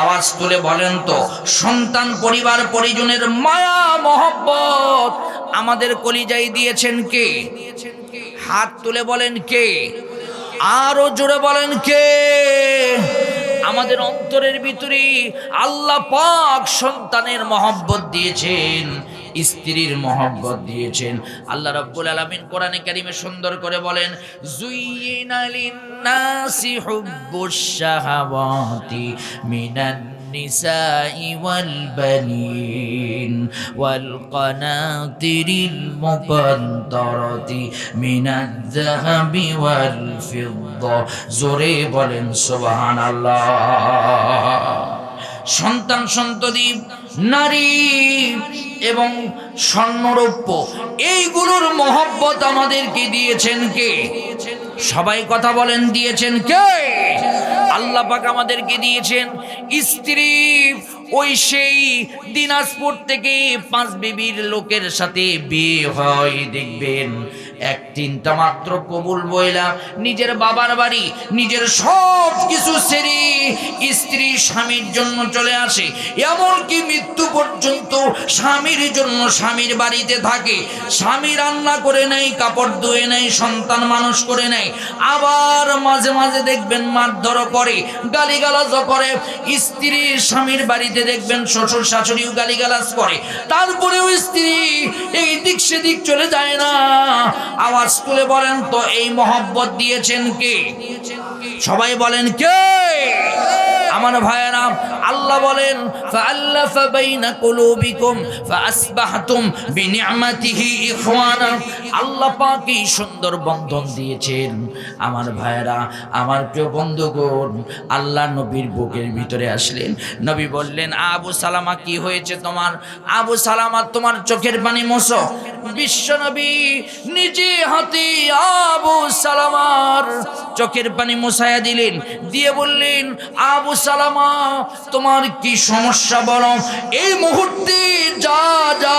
আওয়াজ তুলে বলেন তো, সন্তান পরিবার পরিজনের মায়া মহব্বত আমাদের কলিজায় দিয়েছেন কে? হাত তুলে বলেন কে? আরো জোরে বলেন কে? আমাদের অন্তরের ভিতরে আল্লাহ পাক সন্তানের মহব্বত দিয়েছেন, স্ত্রীর মহব্বত দিয়েছেন। আল্লাহ রাব্বুল আলামিন কোরআনে কারিমে সুন্দর করে বলেন, যুয়িনা লিন-নাসি হুব্বুশ শাহাওয়াতি মিনান النساء والبنين والقناطر المقنطرة من الذهب والفضة জোরে বলেন সুবহানাল্লাহ। সন্তান সন্ততি, নারী এবং স্বর্ণরৌপ্য, এইগুলোর মহব্বত আমাদেরকে দিয়েছেন কে? সবাই কথা বলেন, দিয়েছেন কে? আল্লাহ পাক আমাদেরকে দিয়েছেন। স্ত্রী ওই সেই দিনাজপুর থেকে 5 বিবির লোকের সাথে বিয়ে হয়, দেখবেন এক তিনটা মাত্র কবুল বইলা নিজের বাবার বাড়ি, নিজের সব কিছু ছেড়ে স্ত্রী স্বামীর জন্য চলে আসে। এমনকি মৃত্যু পর্যন্ত স্বামীর জন্য স্বামীর বাড়িতে থাকে। স্বামী রান্না করে নেয়, কাপড় ধুয়ে নেয়, সন্তান মানুষ করে নেয়। আবার মাঝে মাঝে দেখবেন মারধর করে, গালিগালাজ করে। স্ত্রী স্বামীর বাড়িতে দেখবেন শ্বশুর শাশুড়িও গালিগালাজ করে, তারপরেও স্ত্রী এই দিক সেদিক চলে যায় না। আওয়াজ তুলে বলেন তো, এই মহব্বত দিয়েছেন কে? সবাই বলেন কে? আমার ভাইয়েরা, আল্লাহ বলেন, ফাআল্লাফা বাইনা কুলুবিকুম ফাআসবাহতুম বিনি'মাতিহি ইখওয়ানা। আল্লাহ পাক এই সুন্দর বন্ধন দিয়েছেন। আমার ভাইয়েরা, আমার প্রিয় বন্ধুগণ, আল্লাহ নবীর বুকের ভিতরে আসলেন। নবী বললেন, আবু সালামা কি হয়েছে তোমার? আবু সালামা, তোমার চোখের পানি মোছো। বিশ্ব নবী নিজে হাতে আবু সালামার চোখের পানি মোছায়া দিলেন, দিয়ে বললেন, আবু সালামা, তোমার কি সমস্যা বলো? এই মুহূর্তে যা যা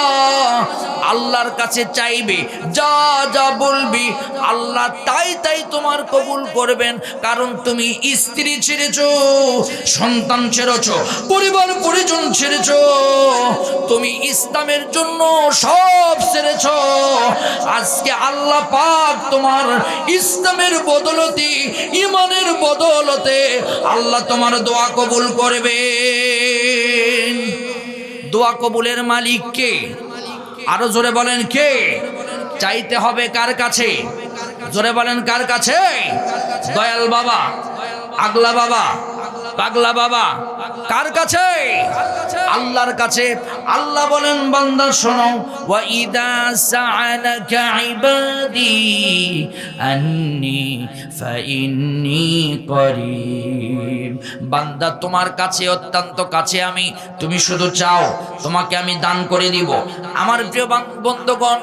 আল্লাহর কাছে চাইবে, যা যা বলবি, আল্লাহ তাই তাই তোমার কবুল করবেন। কারণ তুমি স্ত্রী ছেড়েছো, সন্তান ছেড়েছো, পরিবার পরিজন ছেড়েছো, তুমি ইসলামের জন্য সব ছেড়েছো। আজকে আল্লাহ পাক তোমার ইসলামের বদলতে, ইমানের বদলতে আল্লাহ তোমার দোয়া কবুল করবেন। দোয়া কবুলের মালিক কে? আরো জোরে বলেন কে? চাইতে হবে কার কাছে? জোরে বলেন কার কাছে? দয়াল বাবা, আগলা বাবা, পাগলা বাবা, কার কাছে? আল্লাহর কাছে। আল্লাহ বলেন, বান্দা শোনো, ওয়া ইদা সাআলাকা ইবাদি আন্নী ফাইন্নী করিব। বান্দা, তোমার কাছে, অত্যন্ত কাছে আমি, তুমি শুধু চাও, তোমাকে আমি দান করে দিব। আমার প্রিয় বন্ধুগণ,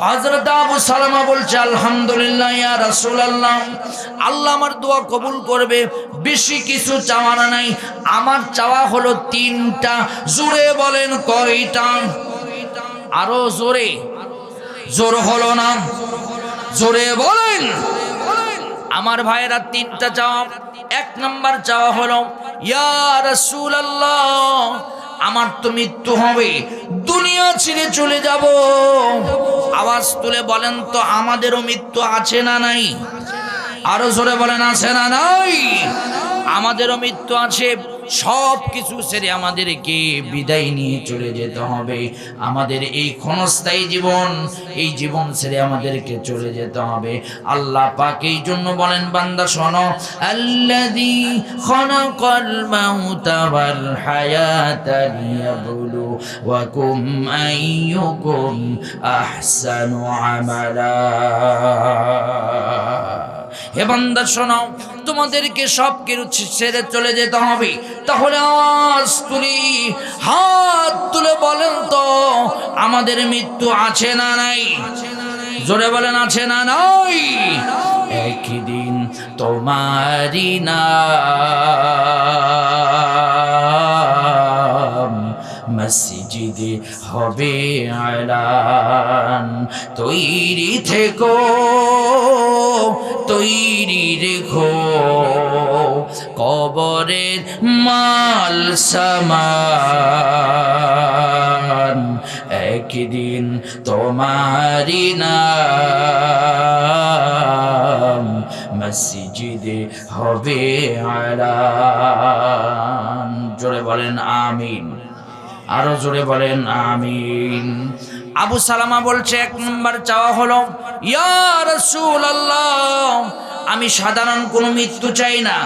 হযরত আবু সালামা বলছে, আলহামদুলিল্লাহ ইয়া রাসূলুল্লাহ, আল্লাহ আমার দোয়া কবুল করবে। বেশি কিছু চাওয়া নাই, আমার চাওয়া হলো 3টা। জোরে বলেন কয়টা? আরো জোরে, জোর হলো না, জোরে বলেন। আমার ভাইয়েরা তিনটা চাওয়া। এক নাম্বার চাওয়া হলো, ইয়া রাসূলুল্লাহ, আমার তো মৃত্যু হবে, দুনিয়া ছেড়ে চলে যাব। আওয়াজ তুলে বলেন তো, আমাদেরও মৃত্যু আছে না নাই? আরো জোরে বলেন, আছে না নাই? আমাদেরও মৃত্যু আছে। সব কিছু ছেড়ে আমাদেরকে বিদায় নিয়ে চলে যেতে হবে। আমাদের এই ক্ষণস্থায়ী জীবন, এই জীবন ছেড়ে আমাদেরকে চলে যেতে হবে। আল্লাহ পাক এই জন্য বলেন, বান্দা শোনো, আল্লাযী খালাকাল মাউতা ওয়াল হায়াতা লিয়াবলুয়াকুম আইয়ুকুম আহসানু আমালা। হে বান্দা শোনো, তোমাদেরকে সব কিছু ছেড়ে চলে যেতে হবে। তাহলে আওয়াজ তুলি, হাত তুলে বলেন তো, আমাদের মৃত্যু আছে না নাই? জোরে বলেন, আছে না নাই? একদিন তোমারি নাম মসজিদে হবে আলান। তৈরি থেকো, তৈরি রেখো, কবরের মাল সামান। একদিন তোমারি নাম মসজিদে হবে আলান। জোরে বলেন আমিন, আরো জোরে বলেন আমিন। আবু সালামা বলছে, এক নম্বর চাওয়া হলো, ইয়া রাসূলুল্লাহ, আমি সাধারণ কোনো মৃত্যু চাই না।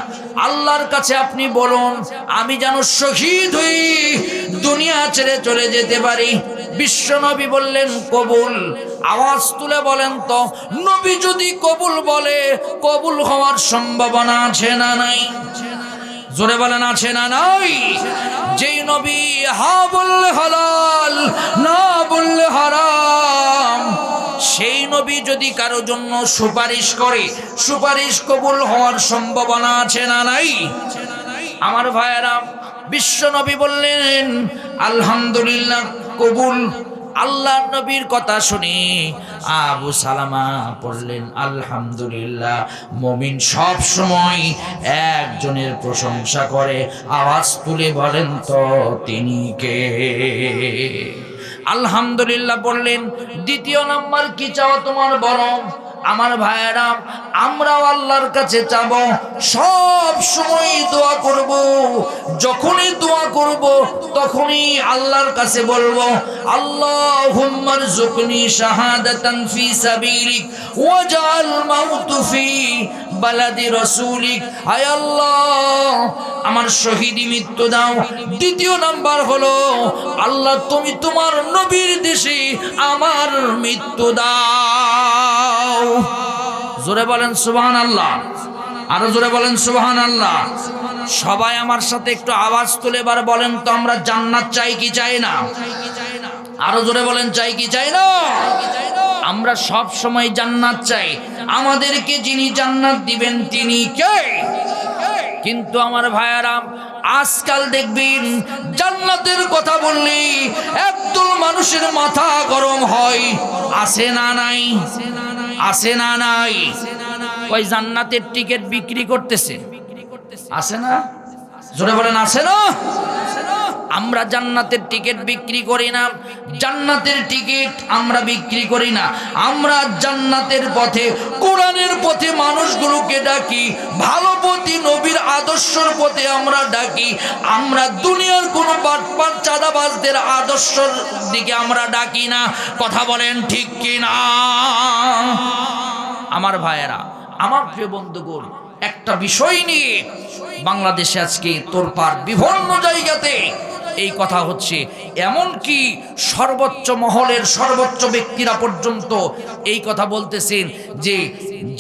আল্লাহর কাছে আপনি বলুন, আমি যেন শহীদ হই, দুনিয়া ছেড়ে চলে যেতে পারি। বিশ্বনবী বললেন, কবুল। আওয়াজ তুলে বলেন তো, নবী যদি কবুল বলে, কবুল হওয়ার সম্ভাবনা আছে না নাই? জোরে বলেন, আছে না নাই? যেই নবী হা বললে হালাল, না বললে হারাম, সেই নবী যদি কারো জন্য সুপারিশ করে, সুপারিশ কবুল হওয়ার সম্ভাবনা আছে না নাই? আমার ভাইয়েরা, বিশ্ব নবী বললেন, আলহামদুলিল্লাহ, কবুল। আল্লাহ নবীর কথা শুনে আবু সালামা পড়লেন, আলহামদুলিল্লাহ। মুমিন সব সময় একজনের প্রশংসা করে। আওয়াজ তুলে বলেন তো, তিনি কে? আলহামদুলিল্লাহ বললেন। দ্বিতীয় নাম্বার কি চাও তোমার বলো? আমার ভাইয়েরা, আমরাও আল্লাহর কাছে চাবো, সব সময় দোয়া করব। যখনই দোয়া করব, তখনই আল্লাহর কাছে বলবো, আল্লাহুম্মা রযুকনি শাহাদাতান ফি সাবিলিক ওয়াজআল মাউতু ফি বালাদি রাসূলিক। আয় আল্লাহ, আমার শহীদি মৃত্যু দাও। দ্বিতীয় নাম্বার হলো, আল্লাহ তুমি তোমার নবীর দেশে আমার মৃত্যু দাও। জোরে বলেন সুবহানাল্লাহ, আরো জোরে বলেন সুবহানাল্লাহ। সবাই আমার সাথে একটু আওয়াজ তুলে এবার বলেন তো, আমরা জান্নাত চাই কি চাই না? আরো জোরে বলেন, চাই কি চাই না? আমরা সব সময় জান্নাত চাই। আমাদেরকে যিনি জান্নাত দিবেন তিনি কে? কিন্তু আমার ভাইয়ারা, আজকাল দেখবেন জান্নাতের কথা বললে একদল মানুষের মাথা গরম হয়। আছে না নাই? আছে না নাই? ওই জান্নাতের টিকিট বিক্রি করতেছে, আছে না? জোরে বলেন, আছে না? আমরা জান্নাতের টিকিট বিক্রি করি না। জান্নাতের টিকিট আমরা বিক্রি করি না। আমরা জান্নাতের পথে, কোরআনের পথে মানুষগুলোকে ডাকি, ভালো পথে, নবীর আদর্শের পথে আমরা ডাকি। আমরা দুনিয়ার কোনো বাটপার চাঁদাবাজদের আদর্শের দিকে আমরা ডাকি না। কথা বলেন ঠিক কি না? আমার ভাইয়েরা, আমার প্রিয় বন্ধুগণ, একটা বিষয় নিয়ে বাংলাদেশে আজকে তোলপাড়, বিভিন্ন জায়গাতে এই কথা হচ্ছে। এমনকি সর্বোচ্চ মহলের সর্বোচ্চ ব্যক্তিরা পর্যন্ত এই কথা বলতেছেন যে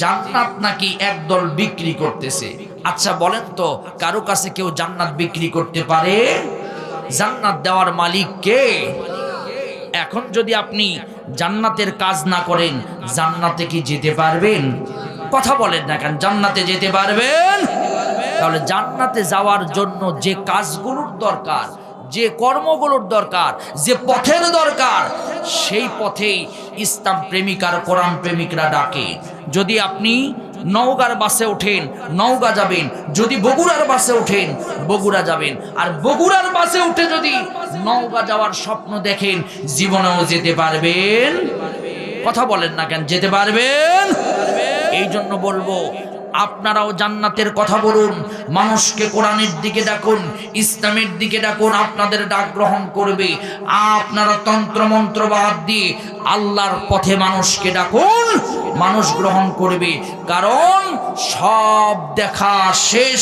জান্নাত নাকি একদল বিক্রি করতেছে। আচ্ছা বলেন তো, কারো কাছে কেউ জান্নাত বিক্রি করতে পারে? জান্নাত দেওয়ার মালিক কে? এখন যদি আপনি জান্নাতের কাজ না করেন, জান্নাতে কি যেতে পারবেন? কথা বলেন না কেন, জান্নাতে যেতে পারবেন? তাহলে জান্নাতে যাওয়ার জন্য যে কাজগুলোর দরকার, যে কর্মগুলোর দরকার, যে পথের দরকার, সেই পথেই ইসলাম প্রেমিকার কোরআন প্রেমিকরা ডাকে। যদি আপনি নওগাঁর বাসে ওঠেন, নওগাঁ যাবেন। যদি বগুড়ার বাসে ওঠেন, বগুড়া যাবেন। আর বগুড়ার বাসে উঠে যদি নওগাঁ যাওয়ার স্বপ্ন দেখেন, জীবনেও যেতে পারবেন। কথা বলেন না কেন? যেতে পারবেন। এই জন্য বলবো, আপনারাও জান্নাতের কথা বলুন, মানুষকে কোরআনের দিকে ডাকুন, ইসলামের দিকে ডাকুন, আপনাদের ডাক গ্রহণ করবে। আপনারা তন্ত্রমন্ত্র বাদ দিয়ে আল্লাহর পথে মানুষকে ডাকুন, মানুষ গ্রহণ করবে। কারণ সব দেখা শেষ,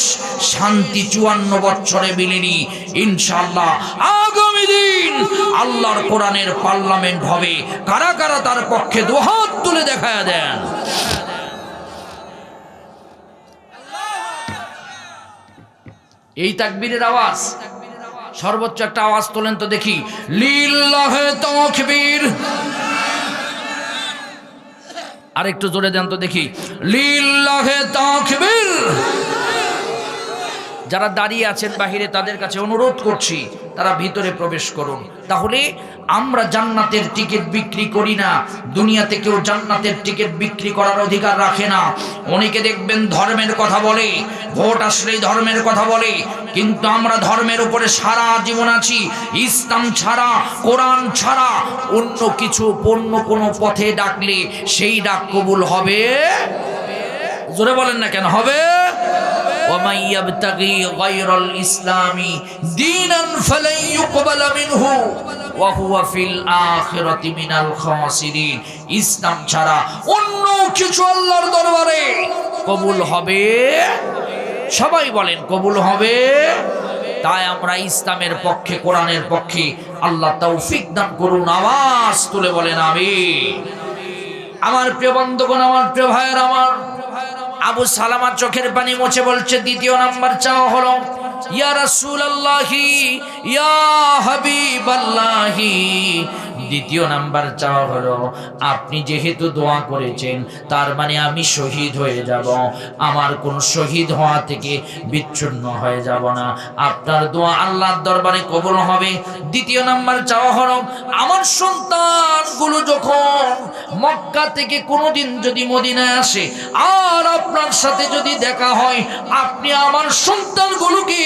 শান্তি 54 বছরে মিলেনি। ইনশাআল্লাহ আগামী দিন আল্লাহর কোরআনের পার্লামেন্ট হবে। কারা কারা তার পক্ষে দুহাত তুলে দেখায়া দেন। এই তাকবীরের আওয়াজ, সর্বোচ্চ একটা আওয়াজ তোলেন তো দেখি। লিল্লাহে তাকবীর। আর একটু জোরে দেন তো দেখি। লিল্লাহে তাকবীর। যারা দাঁড়িয়ে আছেন বাহিরে, তাদের কাছে অনুরোধ করছি, তারা ভিতরে প্রবেশ করুন। তাহলে আমরা জান্নাতের টিকিট বিক্রি করি না। দুনিয়াতে কেউ জান্নাতের টিকিট বিক্রি করার অধিকার রাখে না। অনেকে দেখবেন ধর্মের কথা বলে, ভোট আসলেই ধর্মের কথা বলে, কিন্তু আমরা ধর্মের উপরে সারা জীবন আছি। ইসলাম ছাড়া, কোরআন ছাড়া অন্য কিছু, অন্য কোনো পথে ডাকলে সেই ডাক কবুল হবে? জোরে বলেন না কেন? হবে। وَمَن يَبْتَغِي غَيْرَ الْإِسْلَامِ دِينًا فَلَن يُقْبَلَ مِنْهُ وَهُوَ فِي الْآخِرَةِ مِنَ الْخَاسِرِينَ। ইসলাম ছাড়া অন্য কিছু আল্লাহর দরবারে কবুল হবে? সবাই বলেন কবুল হবে। তাই আমরা ইসলামের পক্ষে, কোরআনের পক্ষে। আল্লাহ তৌফিক দান করুন। আওয়াজ তুলে বলেন আমিন। আমার প্রিয় বন্ধুগণ, আমার প্রিয় ভাইয়ের, আমার আবু সালামা চোখের পানি মুছে বলছে, দ্বিতীয় নাম্বার চাওয়া হলো, ইয়া রাসূলুল্লাহি, ইয়া হাবিবাল্লাহি। দ্বিতীয় নাম্বার চাওয়া হলো, আপনি যেহেতু দোয়া করেছেন, তার মানে আমি শহীদ হয়ে যাব। আমার কোন শহীদ হওয়া থেকে বিচ্ছিন্ন হয়ে যাব না। আপনার দোয়া আল্লাহর দরবারে কবুল হবে। দ্বিতীয় নাম্বার চাওয়া হলো, আমার সন্তানগুলো যখন মক্কা থেকে কোনোদিন যদি মদিনায় আসে আর আপনার সাথে যদি দেখা হয়, আপনি আমার সন্তানগুলোকে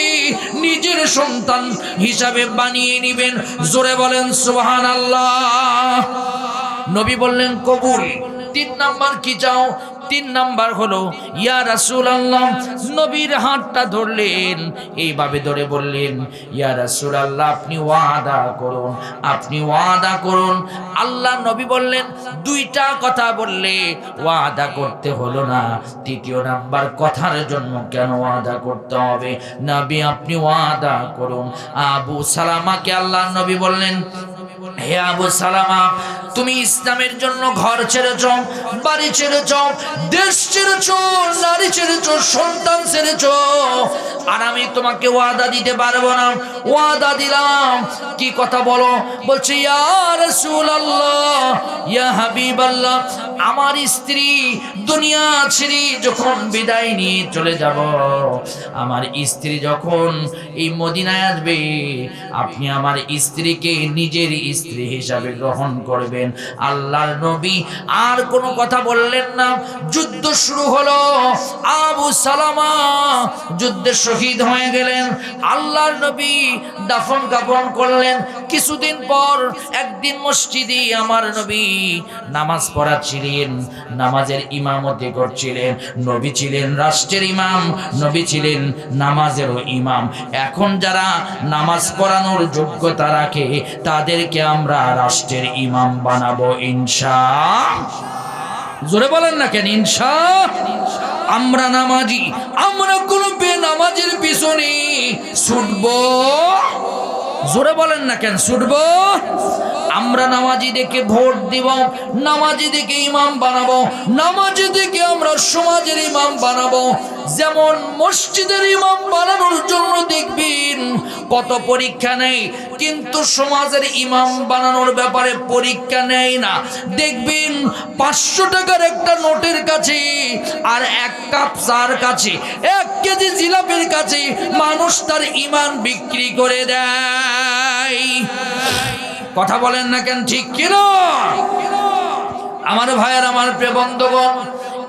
নিজের সন্তান হিসাবে বানিয়ে নেবেন। জোরে বলেন সুবহানাল্লাহ। নবী বললেন কবুল। 3 নাম্বার কি চাও? 3 নাম্বার হলো, ইয়া রাসূলুল্লাহ। নবীর হাতটা ধরলেন, এইভাবে ধরে বললেন, ইয়া রাসূলুল্লাহ, আপনি ওয়াদা করুন, আপনি ওয়াদা করুন। আল্লাহ নবী বললেন, 2টা কথা বললে ওয়াদা করতে হলো না, 3য় নাম্বার কথার জন্য কেন ওয়াদা করতে হবে? নবী আপনি ওয়াদা করুন। আবু সালামাকে আল্লাহ নবী বললেন, হে আবু সালামা, তুমি ইসলামের জন্য ঘর ছেড়েছ, বাড়ি ছেড়েছ, দেশ ছেড়েছ, নারী ছেড়েছ, সন্তান ছেড়েছ, আর আমি তোমাকে ওয়াদা দিতে পারবো না। ওয়াদা দিলাম। কি কথা বলো? বলছে, ইয়া রাসূলুল্লাহ, ইয়া হাবিবাল্লাহ, আমার স্ত্রী দুনিয়া ছেড়ে যখন বিদায় নিয়ে চলে যাব, আমার স্ত্রী যখন এই মদিনায় আসবে, আপনি আমার স্ত্রীকে নিজের স্ত্রী হিসাবে গ্রহণ করবেন। আল্লাহর নবী আর কোনো কথা বললেন না। যুদ্ধ শুরু হলো। আবু সালামা যুদ্ধে শহীদ হয়ে গেলেন। আল্লাহর নবী দাফন কাফন করলেন। কিছুদিন পর একদিন মসজিদে আমার নবী নামাজ পড়াচ্ছিলেন, নামাজের ইমামতি করছিলেন। নবী ছিলেন রাষ্ট্রের ইমাম, নবী ছিলেন নামাজেরও ইমাম। এখন যারা নামাজ পড়ানোর যোগ্যতা রাখে, তাদেরকে আমরা রাষ্ট্রের ইমাম বানাবো ইনশাআল্লাহ। জোরে বলেন না কেন? ইনশাআল্লাহ। আমরা নামাজি, আমরা কোনো বেনামাজের পিছনে ছুটবো? জোরে বলেন না কেন? ছুটবো। আমরা নামাজি দেখে ভোট দিব, নামাজি দেখে ইমাম বানাবো, নামাজি দেখে আমরা সমাজের ইমাম বানাবো। যেমন মসজিদের ইমাম বানানোর জন্য দেখবেন কত পরীক্ষা নেই, কিন্তু সমাজের ইমাম বানানোর ব্যাপারে পরীক্ষা নেই না। দেখবেন 500 টাকার একটা নোটের কাছে আর 1 কাপ চার কাছে, 1 কেজি জিলাপির কাছে মানুষ তার ইমান বিক্রি করে দেয়। কথা বলেন না কেন, ঠিক কিনা? আমার ভাইয়ের, আমার প্রিয় বন্ধুগণ,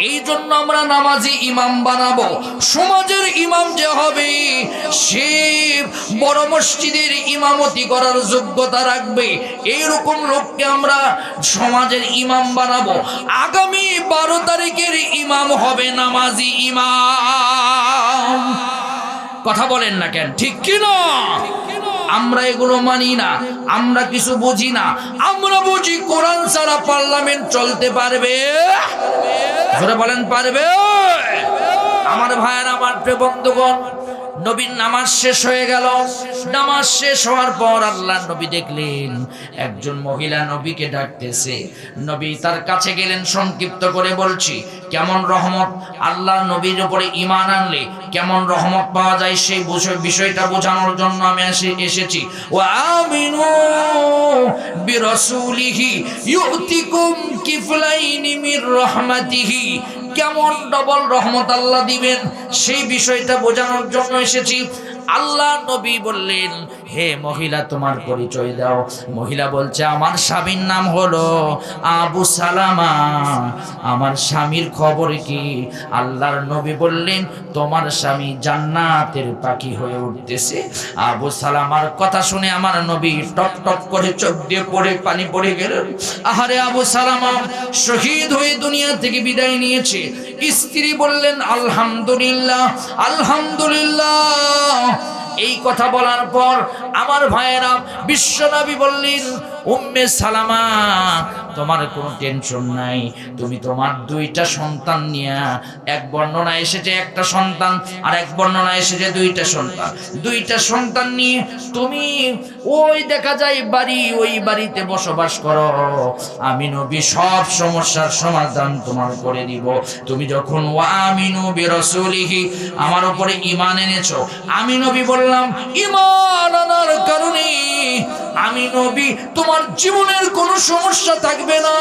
এই জন্য আমরা নামাজি ইমাম বানাবো। সমাজের ইমাম যে হবে সে বড় মসজিদের ইমামতি করার যোগ্যতা রাখবে, এইরকম লোককে আমরা সমাজের ইমাম বানাবো। আগামী 12 তারিখের ইমাম হবে নামাজি ইমাম। কথা বলেন না কেন, ঠিক কিনা? আমরা এগুলো মানি না, আমরা কিছু বুঝি না। আমরা বুঝি কোরআন ছাড়া পার্লামেন্ট চলতে পারবে? জোরে বলেন, পারবে? আমার ভাইয়ের, আমার প্রিয় বন্ধুগণ, নবীর নামাজ শেষ হয়ে গেল। নামাজ শেষ হওয়ার পর আল্লাহর নবী দেখলেন একজন মহিলা নবীকে ডাকতেছে। নবী তার কাছে গেলেন। সংক্ষিপ্ত করে বলছি, কেমন রহমত আল্লাহর নবীর উপরে ঈমান আনলে কেমন রহমত পাওয়া যায় সেই বিষয়টা বোঝানোর জন্য আমি এসেছি। ওয়া আমিনু বিরাসূলিহি ইউতিকুম কিফলাইনি মির রাহমাতিহি, কেমন ডবল রহমত আল্লাহ দিবেন সেই বিষয়টা বোঝানোর জন্য এসেছি। আল্লাহ নবী বললেন, হে মহিলা, তোমার পরিচয় দাও। মহিলা বলছে, আমার স্বামীর নাম হলো আবু সালামা। আমার স্বামীর খবর কি? আল্লাহর নবী বললেন, তোমার স্বামী জান্নাতের পাখি হয়ে উঠতেছে। আবু সালামার কথা শুনে আমার নবী টপ টপ করে চোখ দিয়ে পানি পড়ে গেলেন। আহারে, আবু সালামা শহীদ হয়ে দুনিয়া থেকে বিদায় নিয়েছে। স্ত্রী বললেন, আলহামদুলিল্লাহ, আলহামদুলিল্লাহ। এই কথা বলার পর আমার ভাইয়েরা, বিশ্বনবী বললেন, উম্মে সালামা, তোমার কোনো টেনশন নাই। তুমি তোমার 2টা সন্তান নিয়ে, এক বর্ণনা এসেছে 1টা সন্তান, আর এক বর্ণনা এসেছে 2টা সন্তান। 2টা সন্তান নিয়ে তুমি ওই দেখা যায় বাড়ি, ওই বাড়িতে বসবাস করো। আমি নবী সব সমস্যার সমাধান তোমার করে দিব। তুমি যখন ওয়া আমিনু বিরাসূলিহি, আমার উপরে ঈমান এনেছো, আমি নবী বললাম, ঈমান আনার কারণে আমি নবী তোমার জীবনের কোনো সমস্যা থাকবে না,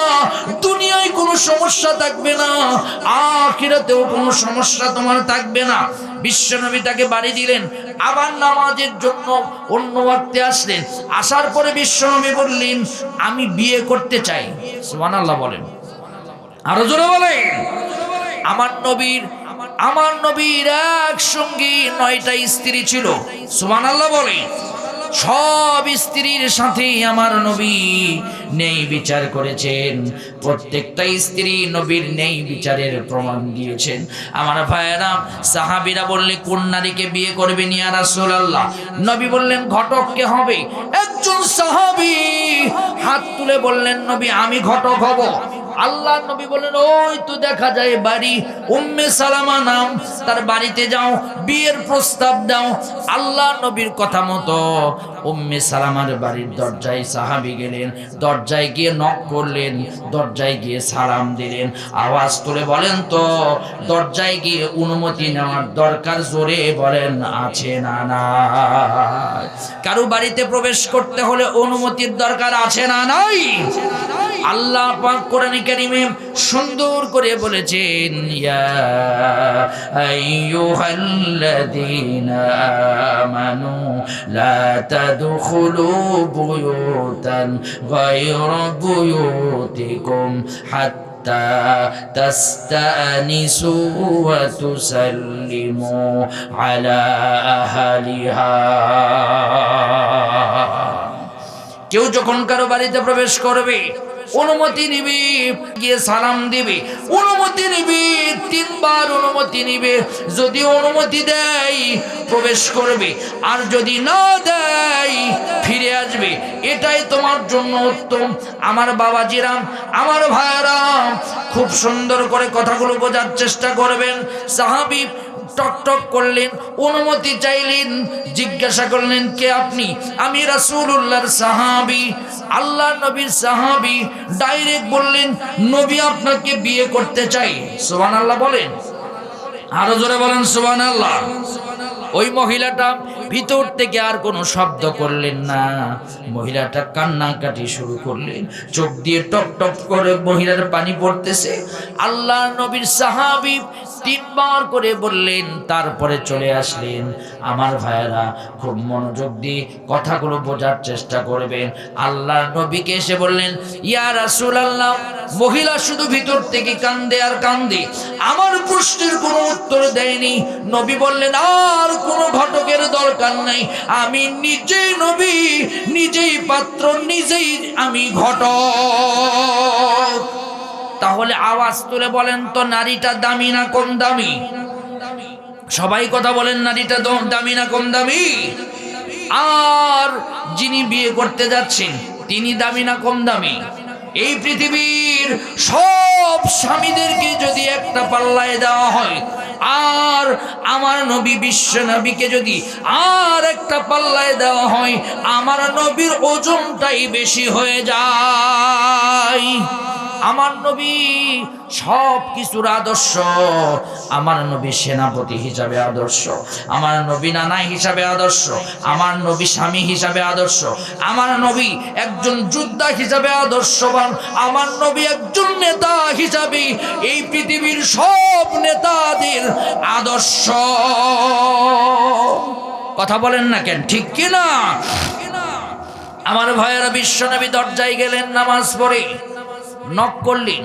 দুনিয়ায় কোনো সমস্যা থাকবে না, আখিরাতেও কোনো সমস্যা তোমার থাকবে না। বিশ্বনবী তাকে বাড়ি দিলেন। আবার নামাজের জন্য অন্য ওয়াক্তে আসলেন। আসার পরে বিশ্বনবী বললেন, আমি বিয়ে করতে চাই। সুবহানাল্লাহ বলেন, আরো জোরে বলেন। আমার নবীর একসঙ্গে 9টা স্ত্রী ছিল। সুবহানাল্লাহ বলেন। সব স্ত্রীর সাথে আমার নবী ন্যায় বিচার করেছেন। প্রত্যেকটা স্ত্রী নবীর ন্যায় বিচারের প্রমাণ দিয়েছেন। আমার ভাইয়েরা, সাহাবীরা বললে, কোন নারীকে বিয়ে করবেন ইয়া রাসূলুল্লাহ? নবী বললেন, ঘটককে হবে। একজন সাহাবী হাত তুলে বললেন, নবী, আমি ঘটক হব। আল্লাহ নবী বলেন, ওই তো দেখা যায় বাড়ি, উম্মে সালামা নাম, তার বাড়িতে যাও, বিয়ের প্রস্তাব দাও। আল্লাহ নবীর কথা মতো উম্মে সালামার বাড়ির দরজায় সাহাবী গেলেন। দরজায় গিয়ে নক করলেন, দরজায় গিয়ে সালাম দিলেন। আওয়াজ তুলে বলেন তো, দরজায় গিয়ে অনুমতি নেওয়ার দরকার জোরে বলেন, আছে না নাই? কারো বাড়িতে প্রবেশ করতে হলে অনুমতির দরকার আছে না নাই? আল্লাহ পাক কোরআনে কারীমে সুন্দর করে বলেছেন, ইয়া আইয়ুহাল্লাযীনা আমানু লা তাদখুলু বুয়ুতান গায়রা বুয়ুতিকুম হাত্তা তাস্তানিসু ওয়া তুসাল্লিমু আলা আহলিহা। কেউ যখন কারো বাড়িতে প্রবেশ করবে, অনুমতি নিবি, গিয়ে সালাম দিবি, অনুমতি নিবি, 3 বার অনুমতি নিবে। যদি অনুমতি দেয় প্রবেশ করবে, আর যদি না দেয় ফিরে আসবে। এটাই তোমার জন্য উত্তম। আমার বাবাজিরাম, আমার ভাইয়েরা, খুব সুন্দর করে কথাগুলো বোঝার চেষ্টা করবেন। সাহাবী টক টক করলেন, অনুমতি চাইলেন, জিজ্ঞাসা করলেন কে আপনি? আমি রাসূলুল্লাহর সাহাবী, আল্লাহ নবীর সাহাবী। ডাইরেক্ট বললেন নবী আপনাকে বিয়ে করতে চাই। সুবহানাল্লাহ বলেন, আরো জোরে বলেন সুবহানাল্লাহ। ওই মহিলাটা ভিতর থেকে আর কোনো শব্দ করলেন না। মহিলাটা কান্নাকাটি শুরু করলেন, চোখ দিয়ে টপ টপ করে মহিলার পানি পড়তেছে। আল্লাহ নবীর সাহাবী তিনবার করে বললেন, তারপরে চলে আসলেন। আমার ভাইয়েরা খুব মনোযোগ দিয়ে কথাগুলো বোঝার চেষ্টা করবেন। আল্লাহ নবীকে এসে বললেন, ইয়া রাসূলুল্লাহ। মহিলা শুধু ভিতর থেকে কান্দে আর কান্দে, আমার প্রশ্নের কোনো উত্তর দেয়নি। নবী বললেন, আর কোনো ঘটকের দরকার নাই, আমি নিজেই নবী, নিজেই পাত্র, নিজেই আমি ঘটক। তাহলে আওয়াজ তুলে বলেন তো, নারীটা দামি না কম দামি? সবাই কথা বলেন, নারীটা দামি না কম দামি? আর যিনি বিয়ে করতে যাচ্ছেন তিনি দামি না কম দামি? এই পৃথিবীর সব স্বামীদেরকে যদি একটা পাল্লায় দেওয়া হয়, আর আমার নবী বিশ্ব নবীকে যদি আর একটা পাল্লায় দেওয়া হয়, আমার নবীর ওজনটাই বেশি হয়ে যায়। আমার নবী সব কিছুর আদর্শ, আমার নবী সেনাপতি হিসাবে আদর্শ, আমার নবী নানা হিসাবে আদর্শ, আমার নবী স্বামী হিসাবে আদর্শ, আমার নবী একজন যোদ্ধা হিসাবে আদর্শবান, আমার নবী একজন নেতা হিসাবে এই পৃথিবীর সব নেতাদের আদর্শ। কথা বলেন না কেন, ঠিক কিনা? আমার ভাইয়েরা, বিশ্বনবী দরজায় গেলেন নামাজ পড়ে, নক করলেন,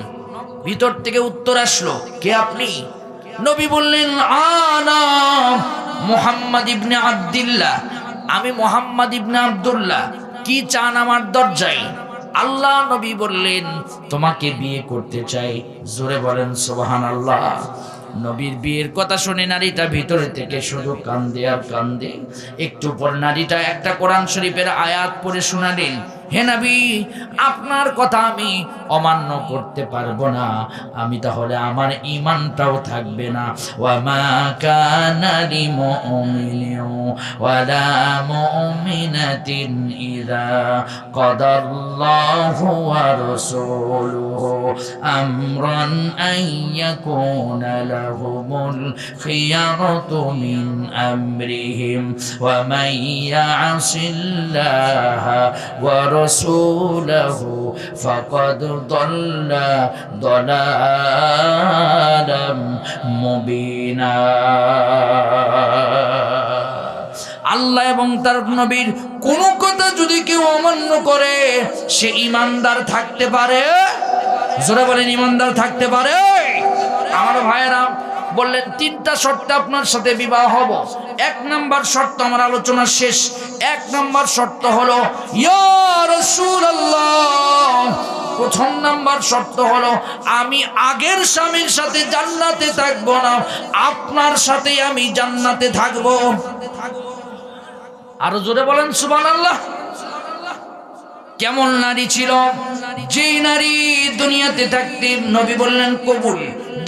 ভিতর থেকে উত্তর আসলো, কে আপনি? নবী বললেন, আনা মুহাম্মদ ইবনে আব্দুল্লাহ, আমি মুহাম্মদ ইবনে আব্দুল্লাহ, কি চান আমার দরজায়? আল্লাহ নবী বললেন, তোমাকে বিয়ে করতে চাই। জোরে বলেন সুবহানাল্লাহ। নবীর বিয়ের কথা শুনে নারীটা ভিতরে থেকে শুধু কান্দে আর কান্দে। একটু পর নারীটা একটা কোরআন শরীফের আয়াত পড়ে শোনালেন, হে নবী, আপনার কথা আমি অমান্য করতে পারবো না, আমি তাহলে আমার ঈমানটাও থাকবে না। ওয়া মা কানা লিমুমিনিন ওয়ালা মুমিনাতিন ইযা কাদাল্লাহু ওয়া রাসূলুহু আমরান আইয়াকুনা লাহুমুল খিয়ারাতু মিন আমরিহিম ওয়া মান ইয়াসিল্লাহা ওয়া রাসূলুহু ফাকাদ দাল্লা দালালাম মুবিনা। আল্লাহ এবং তার নবীর কোন কথা যদি কেউ অমান্য করে, সে ঈমানদার থাকতে পারে? জোরে বলেন, ঈমানদার থাকতে পারে? আমার ভাইয়েরা বললেন, তিনটা শর্তে আপনার সাথে বিবাহ হব। এক নাম্বার শর্ত, আমার আলোচনা শেষ, এক নাম্বার শর্ত হলো ইয়া রাসূলুল্লাহ, প্রথম নাম্বার শর্ত হলো আমি আগের স্বামীর সাথে জান্নাতে থাকবো না, আপনার সাথে আমি জান্নাতে থাকবো। আরো জোরে বলেন সুবহানাল্লাহ। কেমন নারী ছিল? যেই নারী দুনিয়াতে থাকতে নবী বললেন কবুল,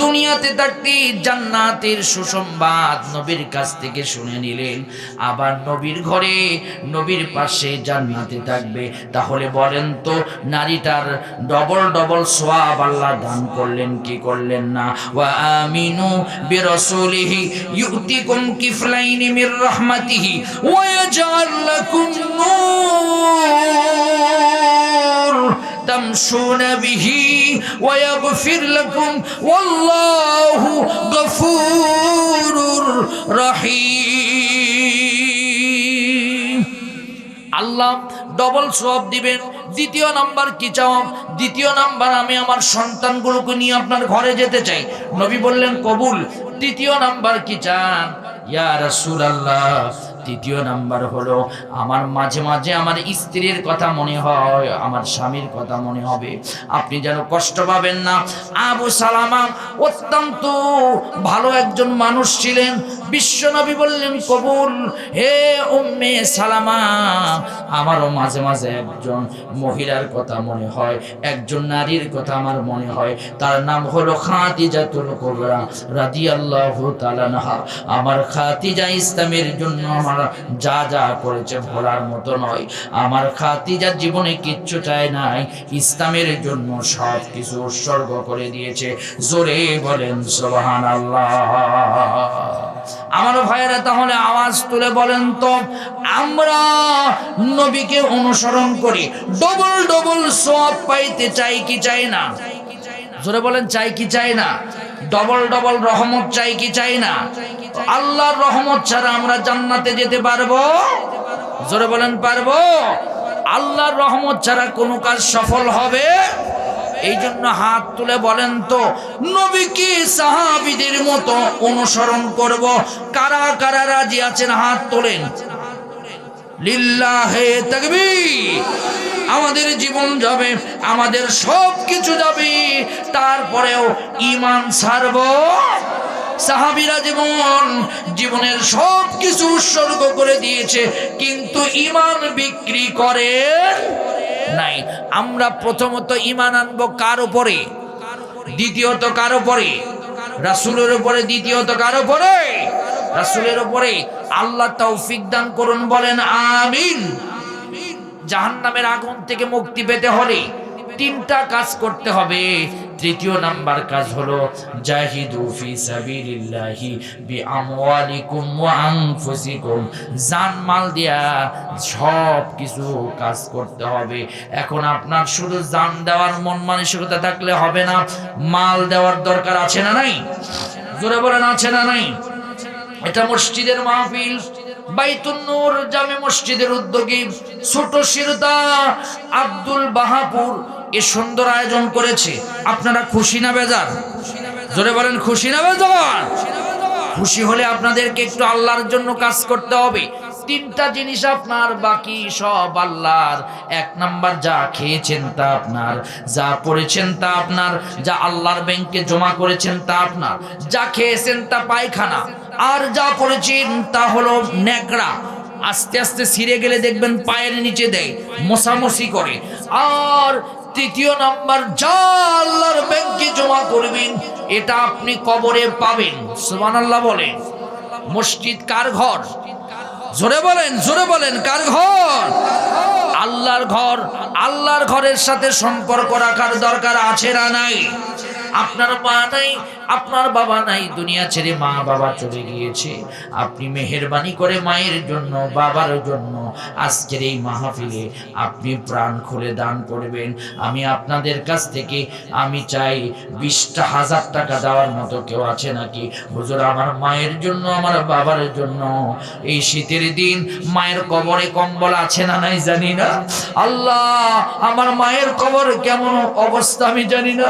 দুনিয়াতে থাকতে জান্নাতের সুসংবাদ নবীর কাছ থেকে শুনে নিলেন, আবার নবীর ঘরে নবীর পাশে জান্নাতে থাকবে। তাহলে বলেন তো, নারীটার ডবল ডবল সওয়াব আল্লাহ দান করলেন কি করলেন না? ওয়া আমিনু বিরাসূলিহি ইউতিকুম কিফলাইনি মির রাহমাতিহি ওয়া ইয়াজআল লাকুম নূর তামশুনা বিহি ওয়া ইয়াগফির লাকুম ওয়াল্লাহু গফুরুর রহিম। আল্লাহ ডবল সওয়াব দিবেন। দ্বিতীয় নাম্বার কি চাও? দ্বিতীয় নাম্বার, আমি আমার সন্তানগুলোকে নিয়ে আপনার ঘরে যেতে চাই। নবী বললেন কবুল। তৃতীয় নাম্বার কি চান? ইয়া রাসূলুল্লাহ, তৃতীয় নাম্বার হলো আমার মাঝে মাঝে আমার স্ত্রীর কথা মনে হয়, আমার স্বামীর কথা মনে হবে। আপনি যেন কষ্ট পাবেন না। আবু সালামা অত্যন্ত ভালো একজন মানুষ ছিলেন। বিশ্বনবী বললেন, কবুল হে উম্মে সালামা, আমারও মাঝে মাঝে একজন মহিলার কথা মনে হয়, একজন নারীর কথা আমার মনে হয়। তার নাম হলো খাদিজাতুল কুবরা রাদিয়াল্লাহু তাআলা আনহা। আমার খাদিজা ইসলামের জন্য আমার যা যা করেছে ভোলার মতো নয়। আমার খাদিজা জীবনে কিচ্ছু চায় নাই, ইসলামের জন্য সব কিছু উৎসর্গ করে দিয়েছে। জোরে বলেন সুবহানাল্লাহ। আমার ভাইয়েরা, তাহলে আওয়াজ তুলে বলেন তো, আমরা নবীকে অনুসরণ করি, ডবল ডবল সওয়াব পাইতে চাই কি চাই না? জোরে বলেন, চাই কি চাই না? ডবল ডবল রহমত চাই কি চাই না? আল্লাহর রহমত ছাড়া আমরা জান্নাতে যেতে পারবো? জোরে বলেন, পারবো? আল্লাহর রহমত ছাড়া কোনো কাজ সফল হবে? এই জন্য হাত তুলে বলেন তো, নবীকে সাহাবীদের মতো অনুসরণ করব। কারা কারা রাজি আছেন হাত তোলেন। লিল্লাহে তাকবীর। আমাদের জীবন যাবে, আমাদের সব কিছু যাবে, তারপরেও ঈমান ছাড়ব? সাহাবীরা জীবনের সব কিছু উৎসর্গ করে দিয়েছে, কিন্তু ঈমান বিক্রি করে নাই। আমরা প্রথমত ঈমান আনবো কার উপরে? দ্বিতীয়ত কার উপরে? রাসূলের উপরে। দ্বিতীয়ত কার উপরে? রাসূলের উপরে। আল্লাহ তৌফিক দান করুন, বলেন আমিন। জাহান্নামের আগুন থেকে মুক্তি পেতে হলে তিনটা কাজ করতে হবে। তৃতীয় নাম্বার কাজ হলো জাহিদু ফি সাবিলিল্লাহি বিআমওয়ালিকুম ওয়া আনফুসিকুম। জান মাল দিয়া সব কিছু কাজ করতে হবে। এখন আপনার শুধু জান দেওয়ার মন মানসিকতা থাকলে হবে না, মাল দেওয়ার দরকার আছে না নাই? জোরে বলেন, আছে না নাই? এটা মসজিদের মাহফিল, বাইতুন নূর জামে মসজিদের উদ্যোগী ছোট শিরদা আব্দুল বাহাপুর এ সুন্দর আয়োজন করেছে। আপনারা খুশি না বেজার? জোরে বলেন, খুশি না বেজার? খুশি হলে আপনাদেরকে একটু আল্লাহর জন্য কাজ করতে হবে। তিনটা জিনিস আপনার, বাকি সব আল্লাহর। এক নাম্বার, যা খেয়েছেন তা আপনার, যা পড়েছেন তা আপনার, যা আল্লাহর ব্যাংকে জমা করেছেন তা আপনার। যা খেয়েছেন তা পায়খানা, আর যা পড়েছেন তা হলো ন্যাকড়া। আস্তে আস্তে ছিঁড়ে গেলে দেখবেন পায়ের নিচে দেয়, মশামশি করে। আর তৃতীয় নাম্বার, যা আল্লাহর ব্যাংকে জমা করবেন এটা আপনি কবরে পাবেন। সুবহানাল্লাহ বলেন। মসজিদ কার ঘর? জোরে বলেন, জোরে বলেন, কার ঘর? আল্লাহর ঘর। আল্লাহর ঘরের সাথে সম্পর্ক রাখার দরকার আছে না নাই? আপনার মা নাই, আপনার বাবা নাই, দুনিয়া ছেড়ে মা বাবা চলে গিয়েছে। আপনি মেহেরবানি করে মায়ের জন্য, বাবার জন্য আজকের এই মাহফিলে আপনি প্রাণ খুলে দান করবেন। আমি আপনাদের কাছ থেকে আমি চাই 20,000 টাকা দেওয়ার মতো কেউ আছে নাকি? হুজুর, আমার মায়ের জন্য, আমার বাবার জন্য এই শীতের দিন মায়ের কবরে কম্বল আছে না নাই জানি না। আল্লাহ, আমার মায়ের কবর কেমন অবস্থা আমি জানি না।